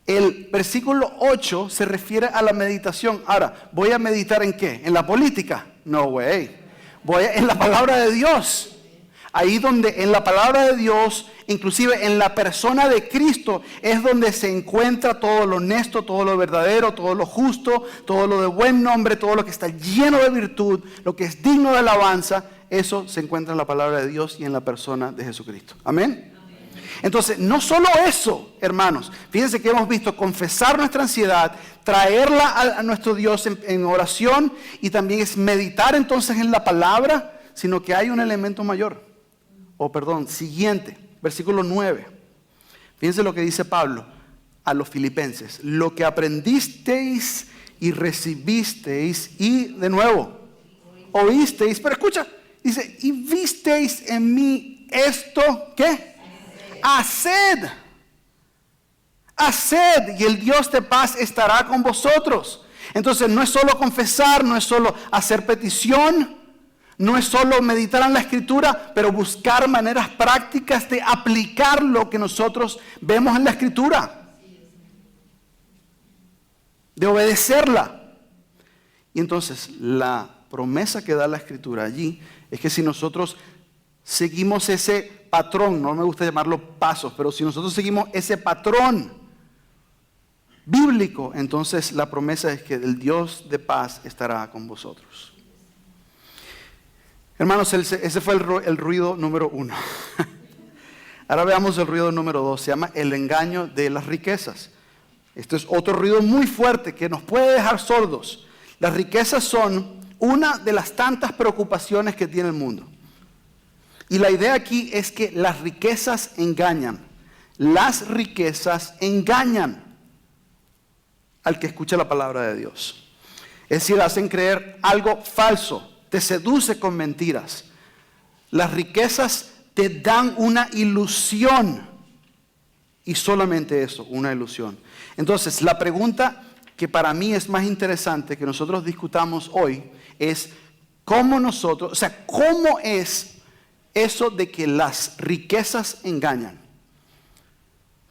el versículo 8 se refiere a la meditación. Ahora, ¿voy a meditar en qué? ¿En la política? No, güey. En la palabra de Dios. Ahí donde en la palabra de Dios, inclusive en la persona de Cristo, es donde se encuentra todo lo honesto, todo lo verdadero, todo lo justo, todo lo de buen nombre, todo lo que está lleno de virtud, lo que es digno de alabanza. Eso se encuentra en la palabra de Dios y en la persona de Jesucristo. Amén. Entonces, no solo eso, hermanos. Fíjense que hemos visto confesar nuestra ansiedad, traerla a nuestro Dios en oración, y también es meditar entonces en la palabra, sino que hay un elemento mayor. Siguiente, versículo 9. Fíjense lo que dice Pablo a los filipenses. Lo que aprendisteis y recibisteis y, de nuevo, oísteis, pero escucha, dice, y visteis en mí esto, ¿qué? Haced, y el Dios de paz estará con vosotros. Entonces no es solo confesar, no es solo hacer petición, no es solo meditar en la Escritura, pero buscar maneras prácticas de aplicar lo que nosotros vemos en la Escritura, de obedecerla. Y entonces la promesa que da la Escritura allí es que si nosotros seguimos ese patrón, no me gusta llamarlo pasos, pero si nosotros seguimos ese patrón bíblico, entonces la promesa es que el Dios de paz estará con vosotros. Hermanos, ese fue el ruido número 1. Ahora veamos el ruido número 2, se llama el engaño de las riquezas. Este es otro ruido muy fuerte que nos puede dejar sordos. Las riquezas son una de las tantas preocupaciones que tiene el mundo. Y la idea aquí es que las riquezas engañan. Las riquezas engañan al que escucha la palabra de Dios. Es decir, hacen creer algo falso, te seduce con mentiras. Las riquezas te dan una ilusión. Y solamente eso, una ilusión. Entonces, la pregunta que para mí es más interesante que nosotros discutamos hoy es cómo es eso de que las riquezas engañan.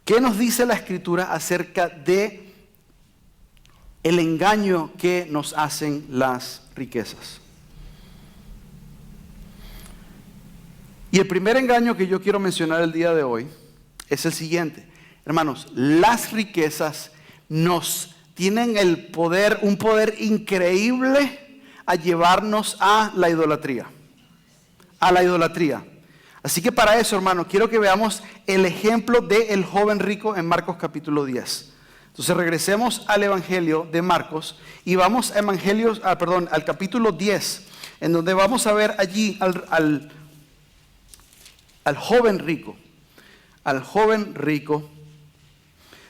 ¿Qué nos dice la Escritura acerca de el engaño que nos hacen las riquezas? Y el primer engaño que yo quiero mencionar el día de hoy es el siguiente. Hermanos, las riquezas nos tienen el poder, un poder increíble a llevarnos a la idolatría. A la idolatría. Así que para eso, hermano, quiero que veamos el ejemplo del joven rico en Marcos capítulo 10. Entonces regresemos al Evangelio de Marcos y vamos a al capítulo 10, en donde vamos a ver allí al joven rico. Al joven rico,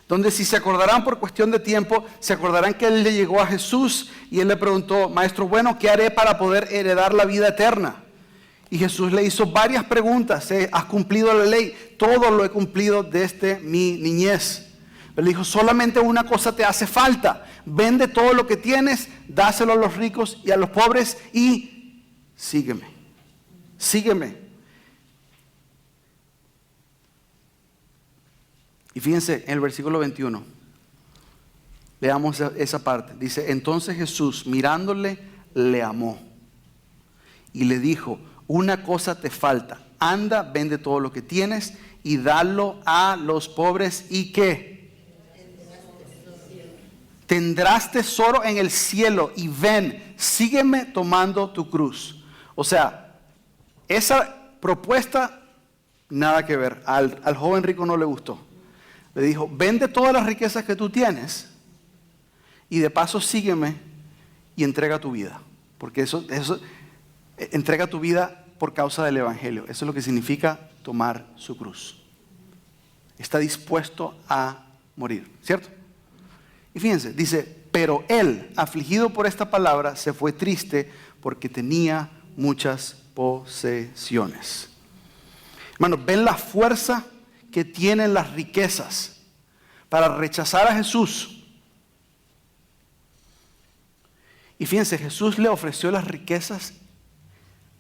donde si se acordarán por cuestión de tiempo, se acordarán que él le llegó a Jesús y él le preguntó, maestro, bueno, ¿qué haré para poder heredar la vida eterna? Y Jesús le hizo varias preguntas. ¿Has cumplido la ley? Todo lo he cumplido desde mi niñez. Él dijo, solamente una cosa te hace falta. Vende todo lo que tienes, dáselo a los ricos y a los pobres y sígueme. Sígueme. Y fíjense en el versículo 21. Leamos esa parte. Dice, entonces Jesús mirándole le amó y le dijo, una cosa te falta, anda, vende todo lo que tienes y dalo a los pobres y ¿qué? Tendrás tesoro en el cielo y ven, sígueme tomando tu cruz. O sea, esa propuesta nada que ver, al joven rico no le gustó. Le dijo, vende todas las riquezas que tú tienes y de paso sígueme y entrega tu vida. Porque eso entrega tu vida por causa del Evangelio. Eso es lo que significa tomar su cruz. Está dispuesto a morir, ¿cierto? Y fíjense, dice, pero él, afligido por esta palabra, se fue triste porque tenía muchas posesiones. Hermanos, ¿ven la fuerza que tienen las riquezas para rechazar a Jesús? Y fíjense, Jesús le ofreció las riquezas,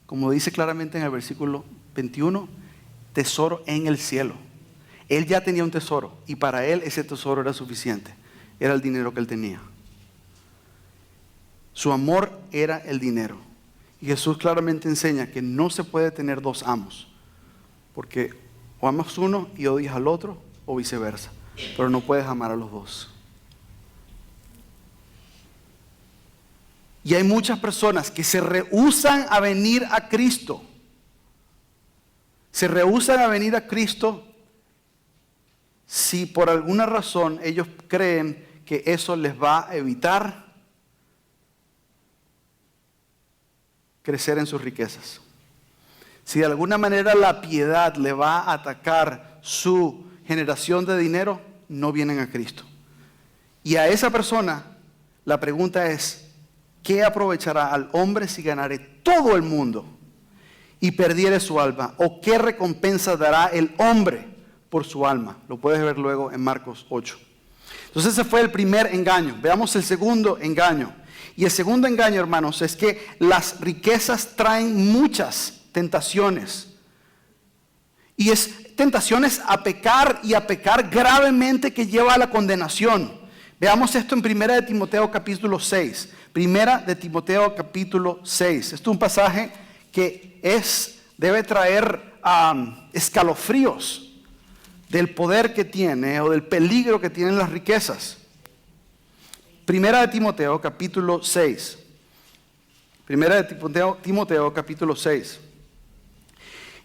como dice claramente en el versículo 21, tesoro en el cielo. Él ya tenía un tesoro y para él ese tesoro era suficiente. Era el dinero que él tenía. Su amor era el dinero. Y Jesús claramente enseña que no se puede tener dos amos. Porque o amas uno y odias al otro o viceversa. Pero no puedes amar a los dos. Y hay muchas personas que se rehúsan a venir a Cristo. Se rehúsan a venir a Cristo si por alguna razón ellos creen que eso les va a evitar crecer en sus riquezas. Si de alguna manera la piedad le va a atacar su generación de dinero, no vienen a Cristo. Y a esa persona la pregunta es, ¿qué aprovechará al hombre si ganare todo el mundo y perdiere su alma? ¿O qué recompensa dará el hombre por su alma? Lo puedes ver luego en Marcos 8. Entonces ese fue el primer engaño. Veamos el segundo engaño. Y el segundo engaño, hermanos, es que las riquezas traen muchas tentaciones. Y es tentaciones a pecar y a pecar gravemente que lleva a la condenación. Veamos esto en 1 de Timoteo capítulo 6. 1 de Timoteo capítulo 6. Esto es un pasaje que debe traer escalofríos del poder que tiene o del peligro que tienen las riquezas. 1 de Timoteo capítulo 6. 1 de Timoteo capítulo 6.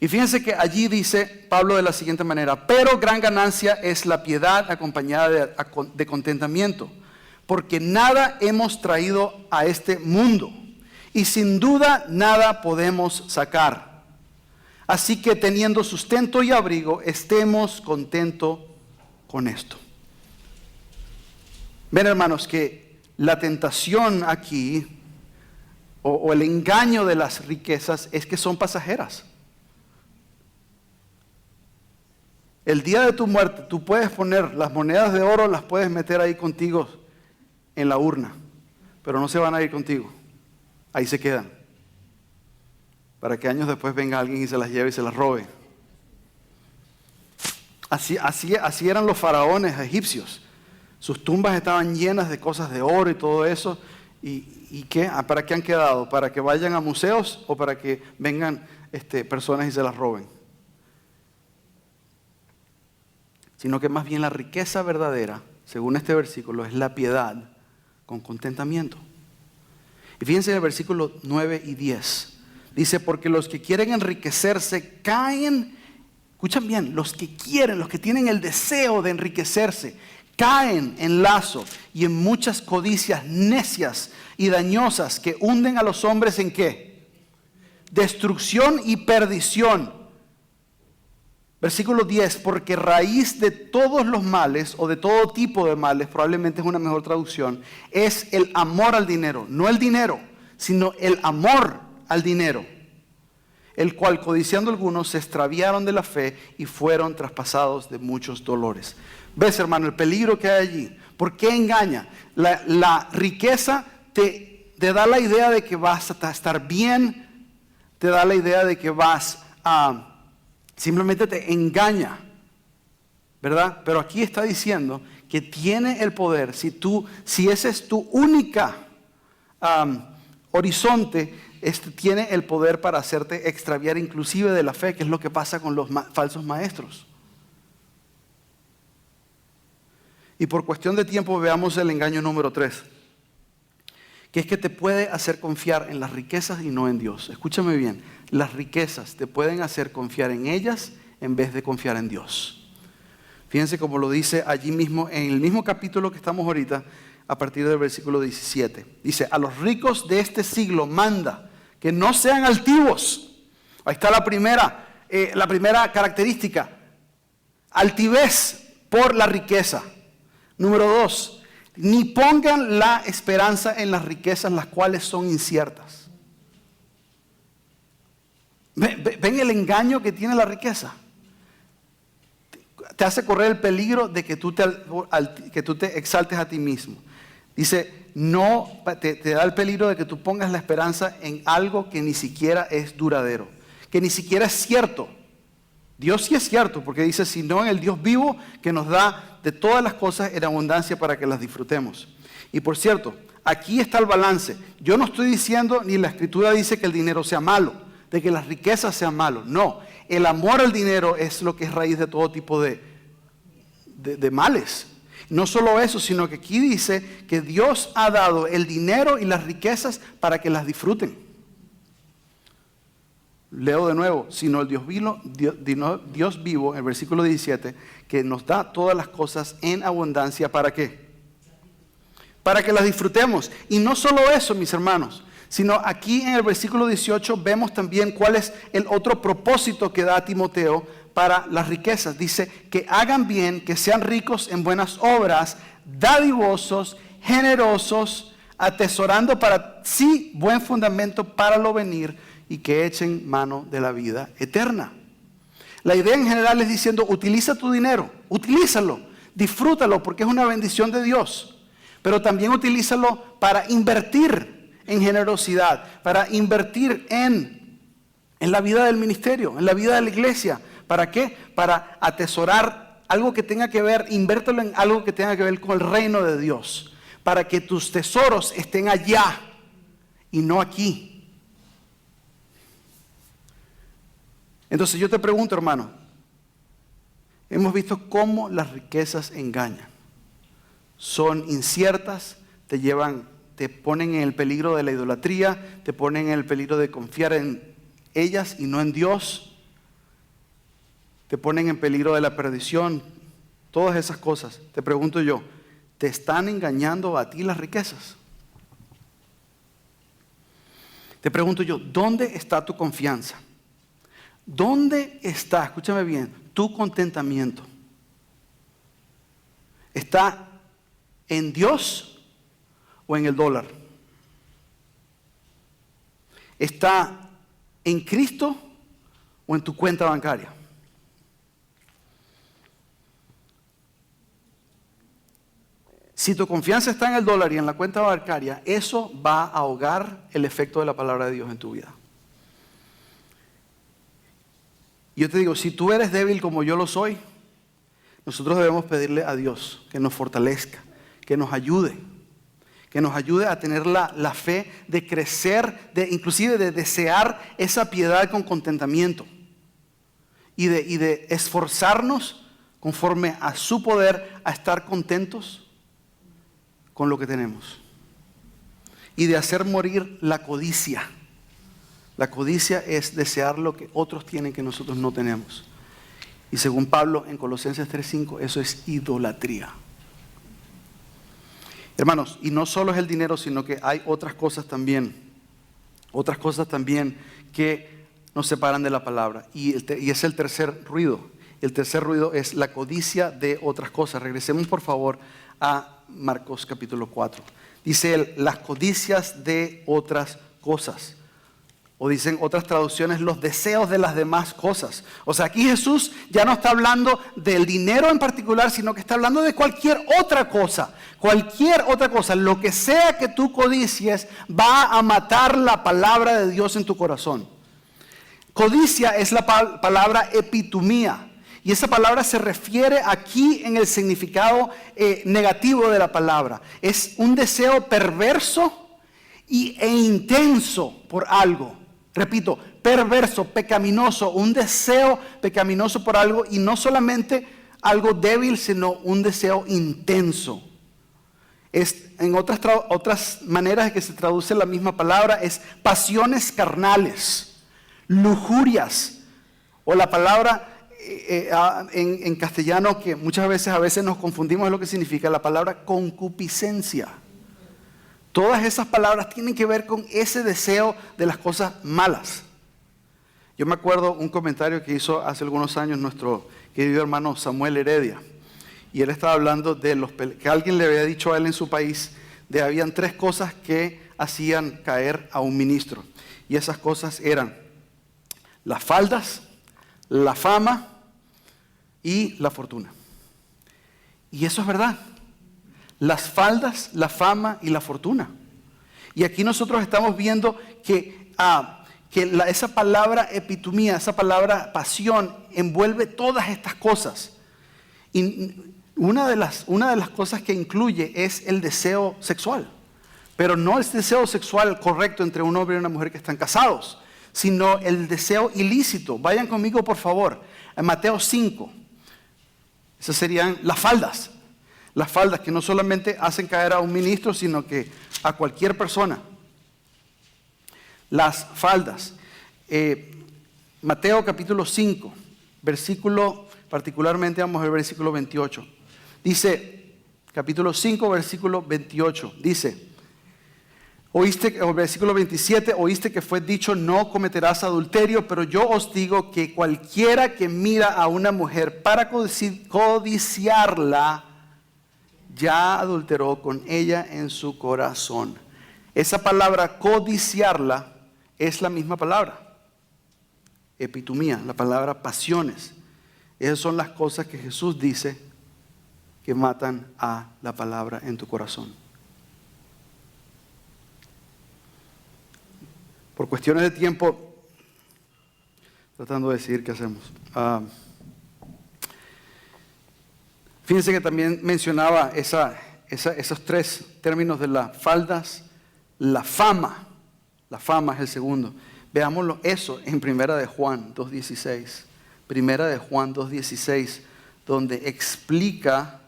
Y fíjense que allí dice Pablo de la siguiente manera, pero gran ganancia es la piedad acompañada de contentamiento, porque nada hemos traído a este mundo y sin duda nada podemos sacar. Así que teniendo sustento y abrigo, estemos contentos con esto. Ven, hermanos, que la tentación aquí o el engaño de las riquezas es que son pasajeras. El día de tu muerte tú puedes poner las monedas de oro, las puedes meter ahí contigo en la urna, pero no se van a ir contigo. Ahí se quedan, para que años después venga alguien y se las lleve y se las robe. Así eran los faraones egipcios. Sus tumbas estaban llenas de cosas de oro y todo eso. ¿Y qué? ¿Para qué han quedado? ¿Para que vayan a museos o para que vengan personas y se las roben? Sino que más bien la riqueza verdadera, según este versículo, es la piedad con contentamiento. Y fíjense en el versículo 9 y 10. Dice, porque los que quieren enriquecerse caen, escuchan bien, los que tienen el deseo de enriquecerse, caen en lazo y en muchas codicias necias y dañosas que hunden a los hombres ¿en qué? Destrucción y perdición. Versículo 10, porque raíz de todos los males o de todo tipo de males, probablemente es una mejor traducción, es el amor al dinero. No el dinero, sino el amor al dinero, el cual codiciando algunos se extraviaron de la fe y fueron traspasados de muchos dolores. ¿Ves, hermano, el peligro que hay allí? ¿Por qué engaña? La riqueza te da la idea de que vas a estar bien, te da la idea de que vas a... Simplemente te engaña, ¿verdad? Pero aquí está diciendo que tiene el poder, si ese es tu única horizonte, tiene el poder para hacerte extraviar inclusive de la fe, que es lo que pasa con los falsos maestros. Y por cuestión de tiempo veamos el engaño número 3, que es que te puede hacer confiar en las riquezas y no en Dios. Escúchame bien, las riquezas te pueden hacer confiar en ellas en vez de confiar en Dios. Fíjense cómo lo dice allí mismo, en el mismo capítulo que estamos ahorita, a partir del versículo 17. Dice, a los ricos de este siglo manda que no sean altivos. Ahí está la primera característica, altivez por la riqueza. Número 2, ni pongan la esperanza en las riquezas, las cuales son inciertas. ¿Ven el engaño que tiene la riqueza? Te hace correr el peligro de que tú te exaltes a ti mismo. Dice, no, te da el peligro de que tú pongas la esperanza en algo que ni siquiera es duradero, que ni siquiera es cierto. Dios sí es cierto, porque dice, sino en el Dios vivo que nos da de todas las cosas en abundancia para que las disfrutemos. Y por cierto, aquí está el balance. Yo no estoy diciendo, ni la Escritura dice que el dinero sea malo, de que las riquezas sean malos. No, el amor al dinero es lo que es raíz de todo tipo de males. No solo eso, sino que aquí dice que Dios ha dado el dinero y las riquezas para que las disfruten. Leo de nuevo, sino el Dios vivo, el versículo 17, que nos da todas las cosas en abundancia, ¿para qué? Para que las disfrutemos. Y no solo eso, mis hermanos, sino aquí en el versículo 18 vemos también cuál es el otro propósito que da Timoteo para las riquezas. Dice que hagan bien, que sean ricos en buenas obras, dadivosos, generosos, atesorando para sí buen fundamento para lo venir y que echen mano de la vida eterna. La idea en general es diciendo, utiliza tu dinero, utilízalo, disfrútalo porque es una bendición de Dios, pero también utilízalo para invertir en generosidad, para invertir en la vida del ministerio, en la vida de la iglesia. ¿Para qué? Para atesorar algo que tenga que ver, invértelo en algo que tenga que ver con el reino de Dios, para que tus tesoros estén allá y no aquí. Entonces yo te pregunto, hermano, hemos visto cómo las riquezas engañan. Son inciertas, te ponen en el peligro de la idolatría, te ponen en el peligro de confiar en ellas y no en Dios, te ponen en peligro de la perdición, todas esas cosas. Te pregunto yo, te están engañando a ti las riquezas. Te pregunto yo, ¿dónde está tu confianza? ¿Dónde está, escúchame bien, tu contentamiento? ¿Está en Dios o en el dólar? ¿Está en Cristo o en tu cuenta bancaria? Si tu confianza está en el dólar y en la cuenta bancaria, eso va a ahogar el efecto de la palabra de Dios en tu vida. Yo te digo, si tú eres débil como yo lo soy, nosotros debemos pedirle a Dios que nos fortalezca, que nos ayude a tener la fe de crecer, inclusive de desear esa piedad con contentamiento y de esforzarnos conforme a su poder a estar contentos con lo que tenemos y de hacer morir la codicia. La codicia es desear lo que otros tienen que nosotros no tenemos. Y según Pablo en Colosenses 3:5, eso es idolatría. Hermanos, y no solo es el dinero, sino que hay otras cosas también que nos separan de la palabra. Y es el tercer ruido. El tercer ruido es la codicia de otras cosas. Regresemos por favor a Marcos capítulo 4. Dice él, las codicias de otras cosas. O dicen otras traducciones, los deseos de las demás cosas. O sea, aquí Jesús ya no está hablando del dinero en particular, sino que está hablando de cualquier otra cosa. Cualquier otra cosa, lo que sea que tú codicies, va a matar la palabra de Dios en tu corazón. Codicia es la palabra epitumía. Y esa palabra se refiere aquí en el significado negativo de la palabra. Es un deseo perverso e intenso por algo. Repito, perverso, pecaminoso, un deseo pecaminoso por algo y no solamente algo débil, sino un deseo intenso. En otras maneras de que se traduce la misma palabra es pasiones carnales, lujurias, o la palabra en castellano que muchas veces nos confundimos, es lo que significa la palabra concupiscencia. Todas esas palabras tienen que ver con ese deseo de las cosas malas. Yo me acuerdo un comentario que hizo hace algunos años nuestro querido hermano Samuel Heredia. Y él estaba hablando de que alguien le había dicho a él en su país, habían 3 cosas que hacían caer a un ministro. Y esas cosas eran las faldas, la fama y la fortuna. Y eso es verdad. Las faldas, la fama y la fortuna. Y aquí nosotros estamos viendo que esa palabra epitumía, esa palabra pasión, envuelve todas estas cosas. Y una de las cosas que incluye es el deseo sexual. Pero no el deseo sexual correcto entre un hombre y una mujer que están casados, sino el deseo ilícito. Vayan conmigo por favor a Mateo 5. Esas serían las faldas. Las faldas que no solamente hacen caer a un ministro, sino que a cualquier persona. Las faldas. Mateo capítulo 5, versículo, particularmente vamos a ver el versículo 28. Dice, capítulo 5, versículo 28, dice, versículo 27, oíste que fue dicho, no cometerás adulterio, pero yo os digo que cualquiera que mira a una mujer para codiciarla, ya adulteró con ella en su corazón. Esa palabra codiciarla es la misma palabra, epitumía, la palabra pasiones. Esas son las cosas que Jesús dice que matan a la palabra en tu corazón. Por cuestiones de tiempo, tratando de decidir qué hacemos. Fíjense que también mencionaba esos 3 términos de las faldas, la fama. La fama es el segundo. Veámoslo eso en Primera de Juan 2:16. Primera de Juan 2:16, donde explica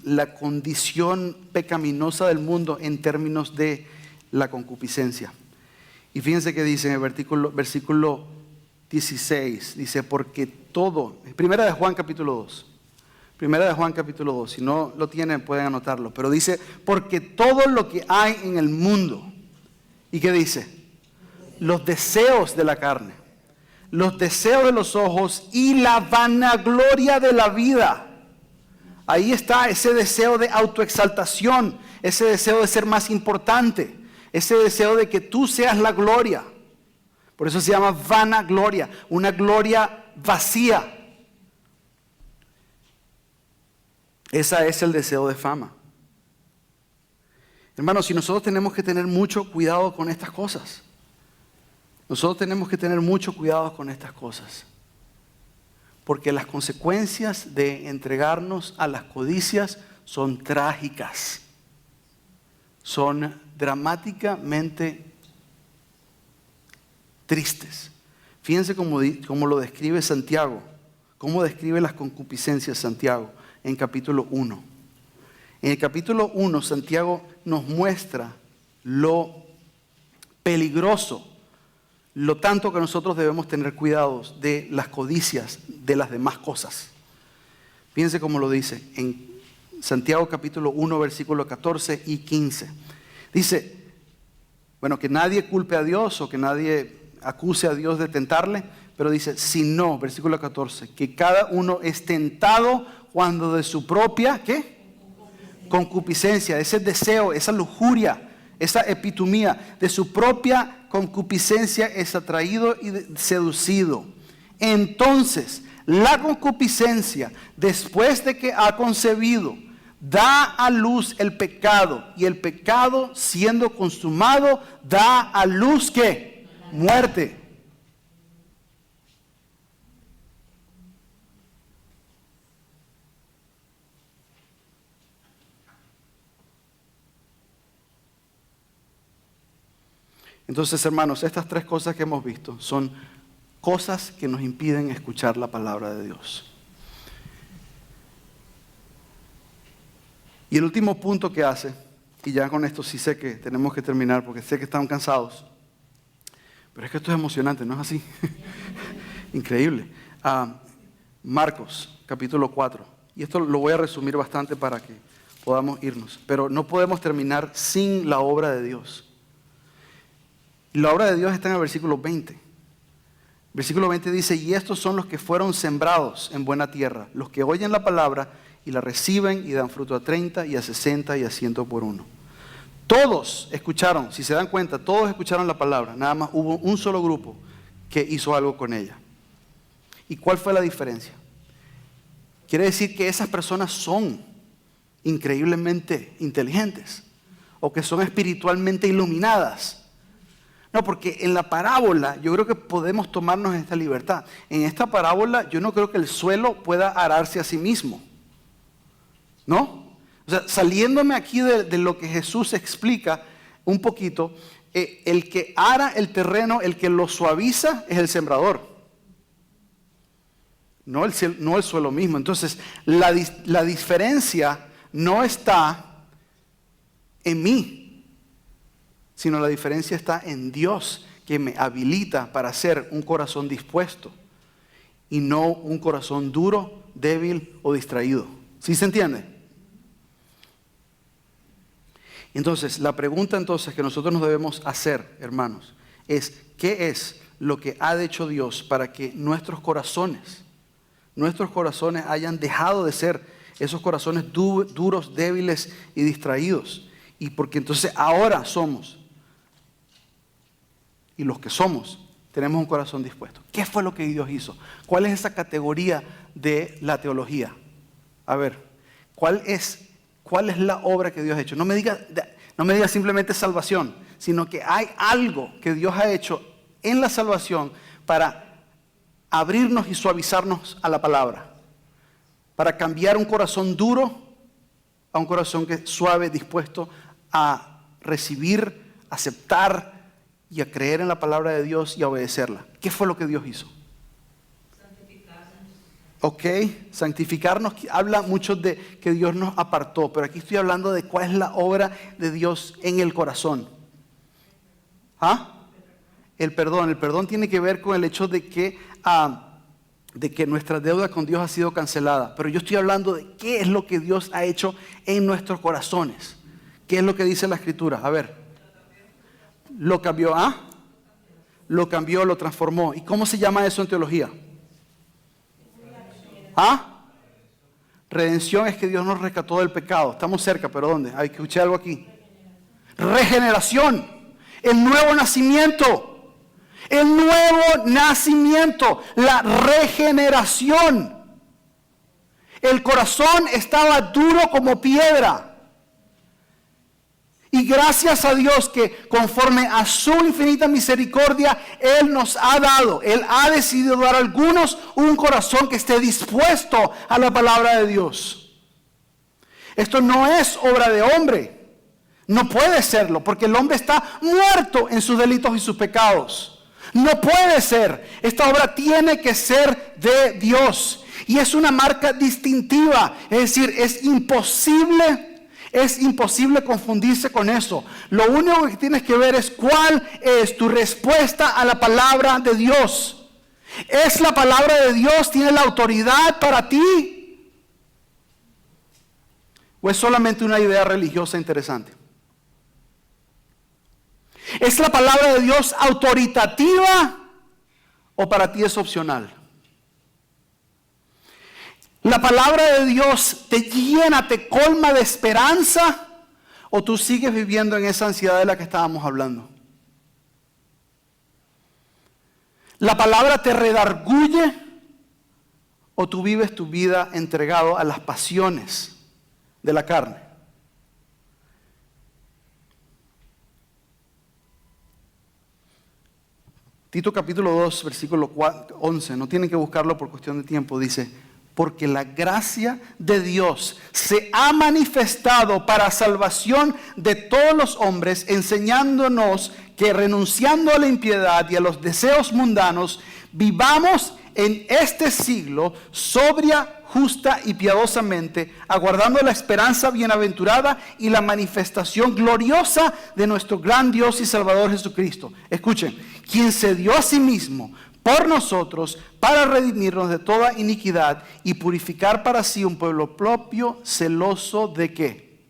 la condición pecaminosa del mundo en términos de la concupiscencia. Y fíjense que dice en el versículo 16, dice, porque todo, Primera de Juan capítulo 2, Primera de Juan capítulo 2. Si no lo tienen, pueden anotarlo. Pero dice, porque todo lo que hay en el mundo, ¿y qué dice? Los deseos de la carne, los deseos de los ojos y la vanagloria de la vida. Ahí está ese deseo de autoexaltación, ese deseo de ser más importante, ese deseo de que tú seas la gloria. Por eso se llama vanagloria, una gloria vacía. Ese es el deseo de fama. Hermanos, si nosotros tenemos que tener mucho cuidado con estas cosas. Nosotros tenemos que tener mucho cuidado con estas cosas. Porque las consecuencias de entregarnos a las codicias son trágicas. Son dramáticamente tristes. Fíjense cómo lo describe Santiago. Cómo describe las concupiscencias Santiago en capítulo 1. En el capítulo 1, Santiago nos muestra lo peligroso, lo tanto que nosotros debemos tener cuidados de las codicias de las demás cosas. Fíjense cómo lo dice en Santiago capítulo 1, versículos 14 y 15. Dice, bueno, que nadie culpe a Dios o que nadie acuse a Dios de tentarle, pero dice, si no, versículo 14, que cada uno es tentado cuando de su propia, ¿qué? Concupiscencia, ese deseo, esa lujuria, esa epitomía de su propia concupiscencia es atraído y seducido. Entonces, la concupiscencia, después de que ha concebido, da a luz el pecado, y el pecado, siendo consumado, da a luz ¿qué? Muerte. Entonces, hermanos, estas tres cosas que hemos visto son cosas que nos impiden escuchar la palabra de Dios. Y el último punto que hace, y ya con esto sí sé que tenemos que terminar porque sé que están cansados, pero es que esto es emocionante, ¿no es así? Increíble. Marcos, capítulo 4. Y esto lo voy a resumir bastante para que podamos irnos. Pero no podemos terminar sin la obra de Dios. La obra de Dios está en el versículo 20. Versículo 20 dice, y estos son los que fueron sembrados en buena tierra, los que oyen la palabra y la reciben y dan fruto a 30 y a 60 y a 100 por uno. Todos escucharon, si se dan cuenta, todos escucharon la palabra, nada más hubo un solo grupo que hizo algo con ella. ¿Y cuál fue la diferencia? Quiere decir que esas personas son increíblemente inteligentes o que son espiritualmente iluminadas. No, porque en la parábola yo creo que podemos tomarnos esta libertad. En esta parábola yo no creo que el suelo pueda ararse a sí mismo. ¿No? O sea, saliéndome aquí de lo que Jesús explica un poquito, el que ara el terreno, el que lo suaviza es el sembrador. No el suelo mismo. Entonces, la diferencia no está en mí, sino la diferencia está en Dios, que me habilita para hacer un corazón dispuesto y no un corazón duro, débil o distraído. ¿Sí se entiende? Entonces, la pregunta entonces que nosotros nos debemos hacer, hermanos, es ¿qué es lo que ha hecho Dios para que nuestros corazones hayan dejado de ser esos corazones duros, débiles y distraídos? Y porque entonces ahora somos, y los que somos, tenemos un corazón dispuesto. ¿Qué fue lo que Dios hizo? ¿Cuál es esa categoría de la teología? A ver, ¿cuál es la obra que Dios ha hecho? No me diga simplemente salvación, sino que hay algo que Dios ha hecho en la salvación para abrirnos y suavizarnos a la palabra, para cambiar un corazón duro a un corazón que es suave, dispuesto a recibir, aceptar y a creer en la palabra de Dios y a obedecerla. ¿Qué fue lo que Dios hizo? Ok, santificarnos habla mucho de que Dios nos apartó, pero aquí estoy hablando de cuál es la obra de Dios en el corazón. ¿Ah? El perdón tiene que ver con el hecho de que de que nuestra deuda con Dios ha sido cancelada, pero yo estoy hablando de qué es lo que Dios ha hecho en nuestros corazones. ¿Qué es lo que dice la Escritura? A ver. Lo cambió, Lo cambió, lo transformó. ¿Y cómo se llama eso en teología? Redención es que Dios nos rescató del pecado. Estamos cerca, pero ¿dónde? Hay que escuchar algo aquí. Regeneración. El nuevo nacimiento. El nuevo nacimiento. La regeneración. El corazón estaba duro como piedra. Y gracias a Dios que conforme a su infinita misericordia, Él nos ha dado, Él ha decidido dar a algunos un corazón que esté dispuesto a la palabra de Dios. Esto no es obra de hombre, no puede serlo, porque el hombre está muerto en sus delitos y sus pecados. No puede ser, esta obra tiene que ser de Dios. Y es una marca distintiva, es decir, es imposible confundirse con eso. Lo único que tienes que ver es cuál es tu respuesta a la palabra de Dios. ¿Es la palabra de Dios? ¿Tiene la autoridad para ti? ¿O es solamente una idea religiosa interesante? ¿Es la palabra de Dios autoritativa o para ti es opcional? ¿La palabra de Dios te llena, te colma de esperanza? ¿O tú sigues viviendo en esa ansiedad de la que estábamos hablando? ¿La palabra te redarguye? ¿O tú vives tu vida entregado a las pasiones de la carne? Tito capítulo 2, versículo 11, no tienen que buscarlo por cuestión de tiempo, dice: porque la gracia de Dios se ha manifestado para salvación de todos los hombres, enseñándonos que renunciando a la impiedad y a los deseos mundanos, vivamos en este siglo sobria, justa y piadosamente, aguardando la esperanza bienaventurada y la manifestación gloriosa de nuestro gran Dios y Salvador Jesucristo. Escuchen, quien se dio a sí mismo por nosotros, para redimirnos de toda iniquidad y purificar para sí un pueblo propio, celoso ¿de qué?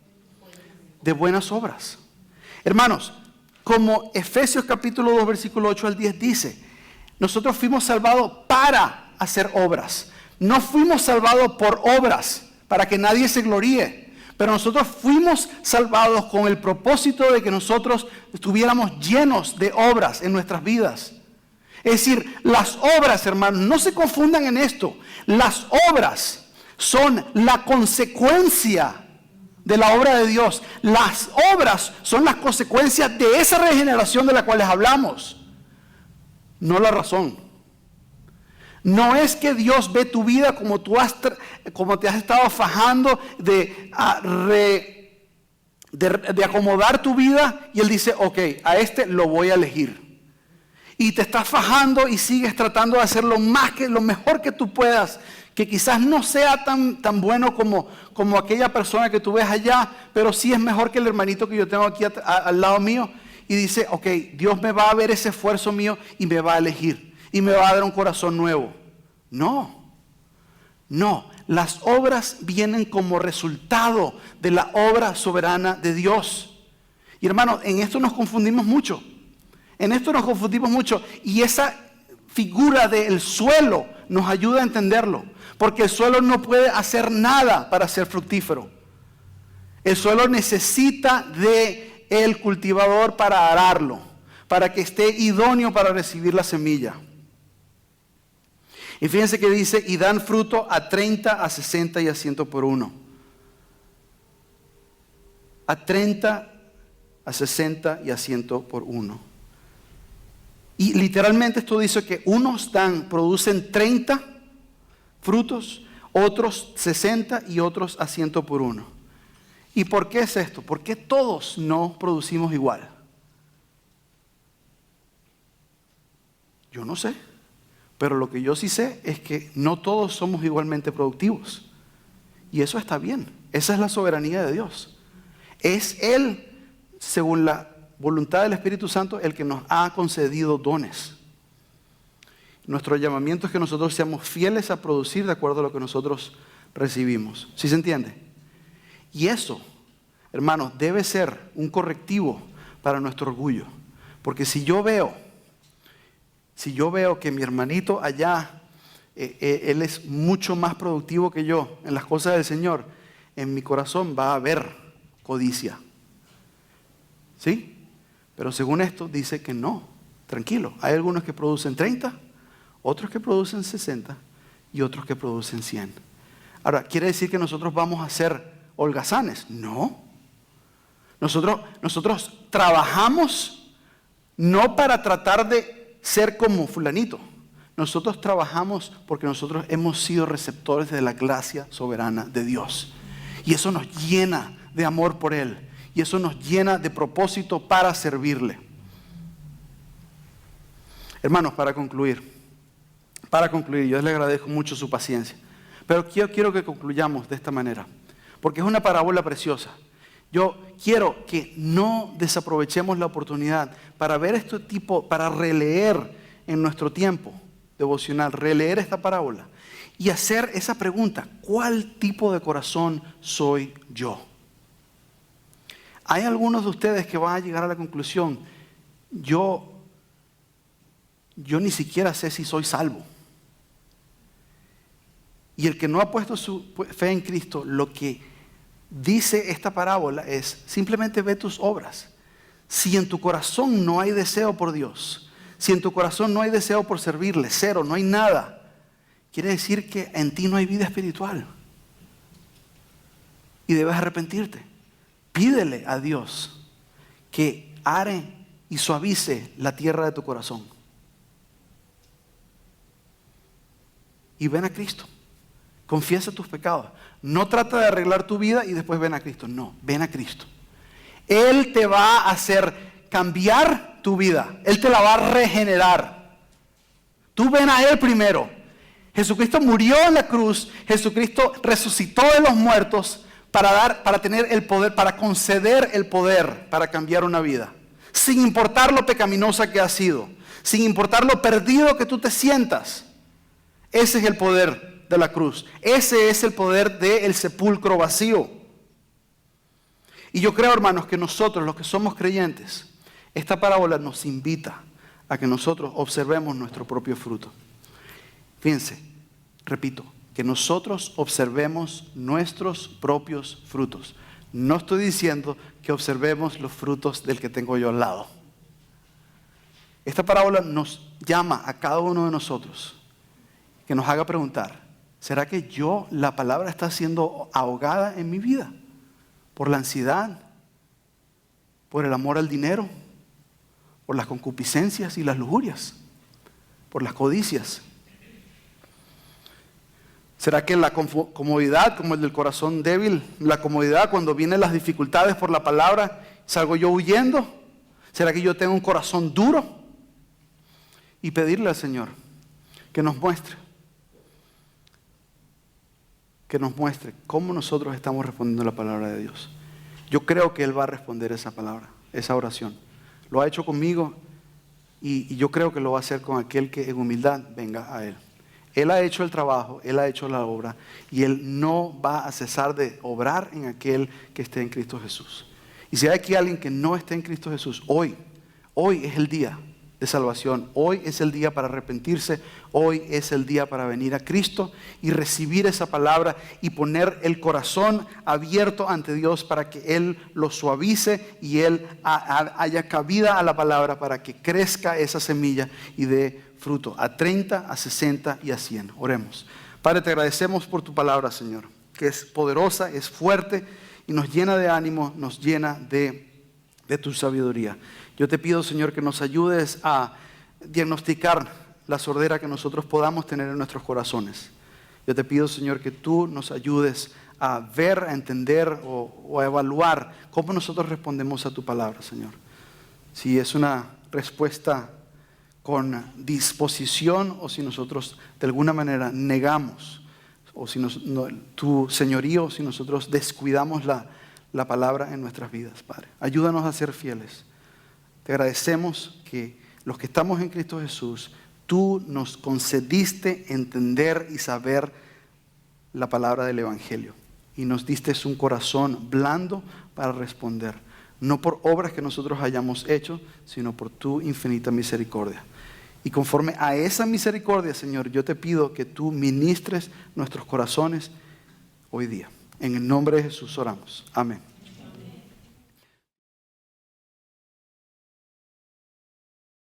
De buenas obras. Hermanos, como Efesios capítulo 2, versículo 8 al 10 dice, nosotros fuimos salvados para hacer obras. No fuimos salvados por obras, para que nadie se gloríe. Pero nosotros fuimos salvados con el propósito de que nosotros estuviéramos llenos de obras en nuestras vidas. Es decir, las obras, hermanos, no se confundan en esto. Las obras son la consecuencia de la obra de Dios. Las obras son las consecuencias de esa regeneración de la cual les hablamos. No la razón. No es que Dios ve tu vida como te has estado fajando de acomodar tu vida y Él dice, ok, a este lo voy a elegir. Y te estás fajando y sigues tratando de hacer lo mejor que tú puedas, que quizás no sea tan bueno como aquella persona que tú ves allá, pero sí es mejor que el hermanito que yo tengo aquí al lado mío. Y dice, ok, Dios me va a ver ese esfuerzo mío y me va a elegir. Y me va a dar un corazón nuevo. No, las obras vienen como resultado de la obra soberana de Dios. Y hermanos, en esto nos confundimos mucho. Y esa figura del suelo nos ayuda a entenderlo. Porque el suelo no puede hacer nada para ser fructífero. El suelo necesita de el cultivador para ararlo, para que esté idóneo para recibir la semilla. Y fíjense que dice, y dan fruto a 30, a 60 y a 100 por uno. A 30, a 60 y a 100 por uno. Y literalmente esto dice que unos producen 30 frutos, otros 60 y otros a 100 por uno. ¿Y por qué es esto? ¿Por qué todos no producimos igual? Yo no sé, pero lo que yo sí sé es que no todos somos igualmente productivos. Y eso está bien, esa es la soberanía de Dios. Es Él, según la voluntad del Espíritu Santo, el que nos ha concedido dones. Nuestro llamamiento es que nosotros seamos fieles a producir de acuerdo a lo que nosotros recibimos. ¿Sí se entiende? Y eso, hermanos, debe ser un correctivo para nuestro orgullo. Porque si yo veo que mi hermanito allá, él es mucho más productivo que yo en las cosas del Señor, en mi corazón va a haber codicia. ¿Sí? Pero según esto dice que no. Tranquilo, hay algunos que producen 30, otros que producen 60 y otros que producen 100. Ahora, ¿quiere decir que nosotros vamos a ser holgazanes? No. Nosotros trabajamos no para tratar de ser como fulanito. Nosotros trabajamos porque nosotros hemos sido receptores de la gracia soberana de Dios. Y eso nos llena de amor por Él. Y eso nos llena de propósito para servirle. Hermanos, para concluir, yo les agradezco mucho su paciencia. Pero quiero que concluyamos de esta manera. Porque es una parábola preciosa. Yo quiero que no desaprovechemos la oportunidad para ver este tipo, para releer en nuestro tiempo devocional, releer esta parábola y hacer esa pregunta: ¿cuál tipo de corazón soy yo? Hay algunos de ustedes que van a llegar a la conclusión: yo ni siquiera sé si soy salvo. Y el que no ha puesto su fe en Cristo, lo que dice esta parábola es: simplemente ve tus obras. Si en tu corazón no hay deseo por Dios, si en tu corazón no hay deseo por servirle, cero, no hay nada, quiere decir que en ti no hay vida espiritual. Y debes arrepentirte. Pídele a Dios que are y suavice la tierra de tu corazón. Y ven a Cristo. Confiesa tus pecados. No trata de arreglar tu vida y después ven a Cristo. No, ven a Cristo. Él te va a hacer cambiar tu vida. Él te la va a regenerar. Tú ven a Él primero. Jesucristo murió en la cruz. Jesucristo resucitó de los muertos para tener el poder, para conceder el poder para cambiar una vida. Sin importar lo pecaminosa que has sido. Sin importar lo perdido que tú te sientas. Ese es el poder de la cruz. Ese es el poder del sepulcro vacío. Y yo creo, hermanos, que nosotros, los que somos creyentes, esta parábola nos invita a que nosotros observemos nuestro propio fruto. Fíjense, repito, que nosotros observemos nuestros propios frutos. No estoy diciendo que observemos los frutos del que tengo yo al lado. Esta parábola nos llama a cada uno de nosotros que nos haga preguntar: ¿será que la palabra está siendo ahogada en mi vida? ¿Por la ansiedad? ¿Por el amor al dinero? ¿Por las concupiscencias y las lujurias? ¿Por las codicias? ¿Será que la comodidad, como el del corazón débil, la comodidad cuando vienen las dificultades por la palabra, salgo yo huyendo? ¿Será que yo tengo un corazón duro? Y pedirle al Señor que nos muestre cómo nosotros estamos respondiendo a la palabra de Dios. Yo creo que Él va a responder esa palabra, esa oración. Lo ha hecho conmigo y yo creo que lo va a hacer con aquel que en humildad venga a Él. Él ha hecho el trabajo, Él ha hecho la obra y Él no va a cesar de obrar en aquel que esté en Cristo Jesús. Y si hay aquí alguien que no esté en Cristo Jesús, hoy es el día de salvación. Hoy es el día para arrepentirse. Hoy es el día para venir a Cristo y recibir esa palabra y poner el corazón abierto ante Dios para que Él lo suavice y Él haya cabida a la palabra para que crezca esa semilla y dé fruto a 30, a 60 y a 100. Oremos. Padre, te agradecemos por tu palabra, Señor, que es poderosa, es fuerte y nos llena de ánimo, nos llena de tu sabiduría. Yo te pido, Señor, que nos ayudes a diagnosticar la sordera que nosotros podamos tener en nuestros corazones. Yo te pido, Señor, que tú nos ayudes a ver, a entender o a evaluar cómo nosotros respondemos a tu palabra, Señor. Si es una respuesta con disposición o si nosotros de alguna manera negamos o si tu señorío, si nosotros descuidamos la palabra en nuestras vidas, Padre. Ayúdanos a ser fieles. Te agradecemos que los que estamos en Cristo Jesús tú nos concediste entender y saber la palabra del Evangelio. Y nos diste un corazón blando para responder. No por obras que nosotros hayamos hecho, sino por tu infinita misericordia. Y conforme a esa misericordia, Señor, yo te pido que tú ministres nuestros corazones hoy día. En el nombre de Jesús oramos. Amén.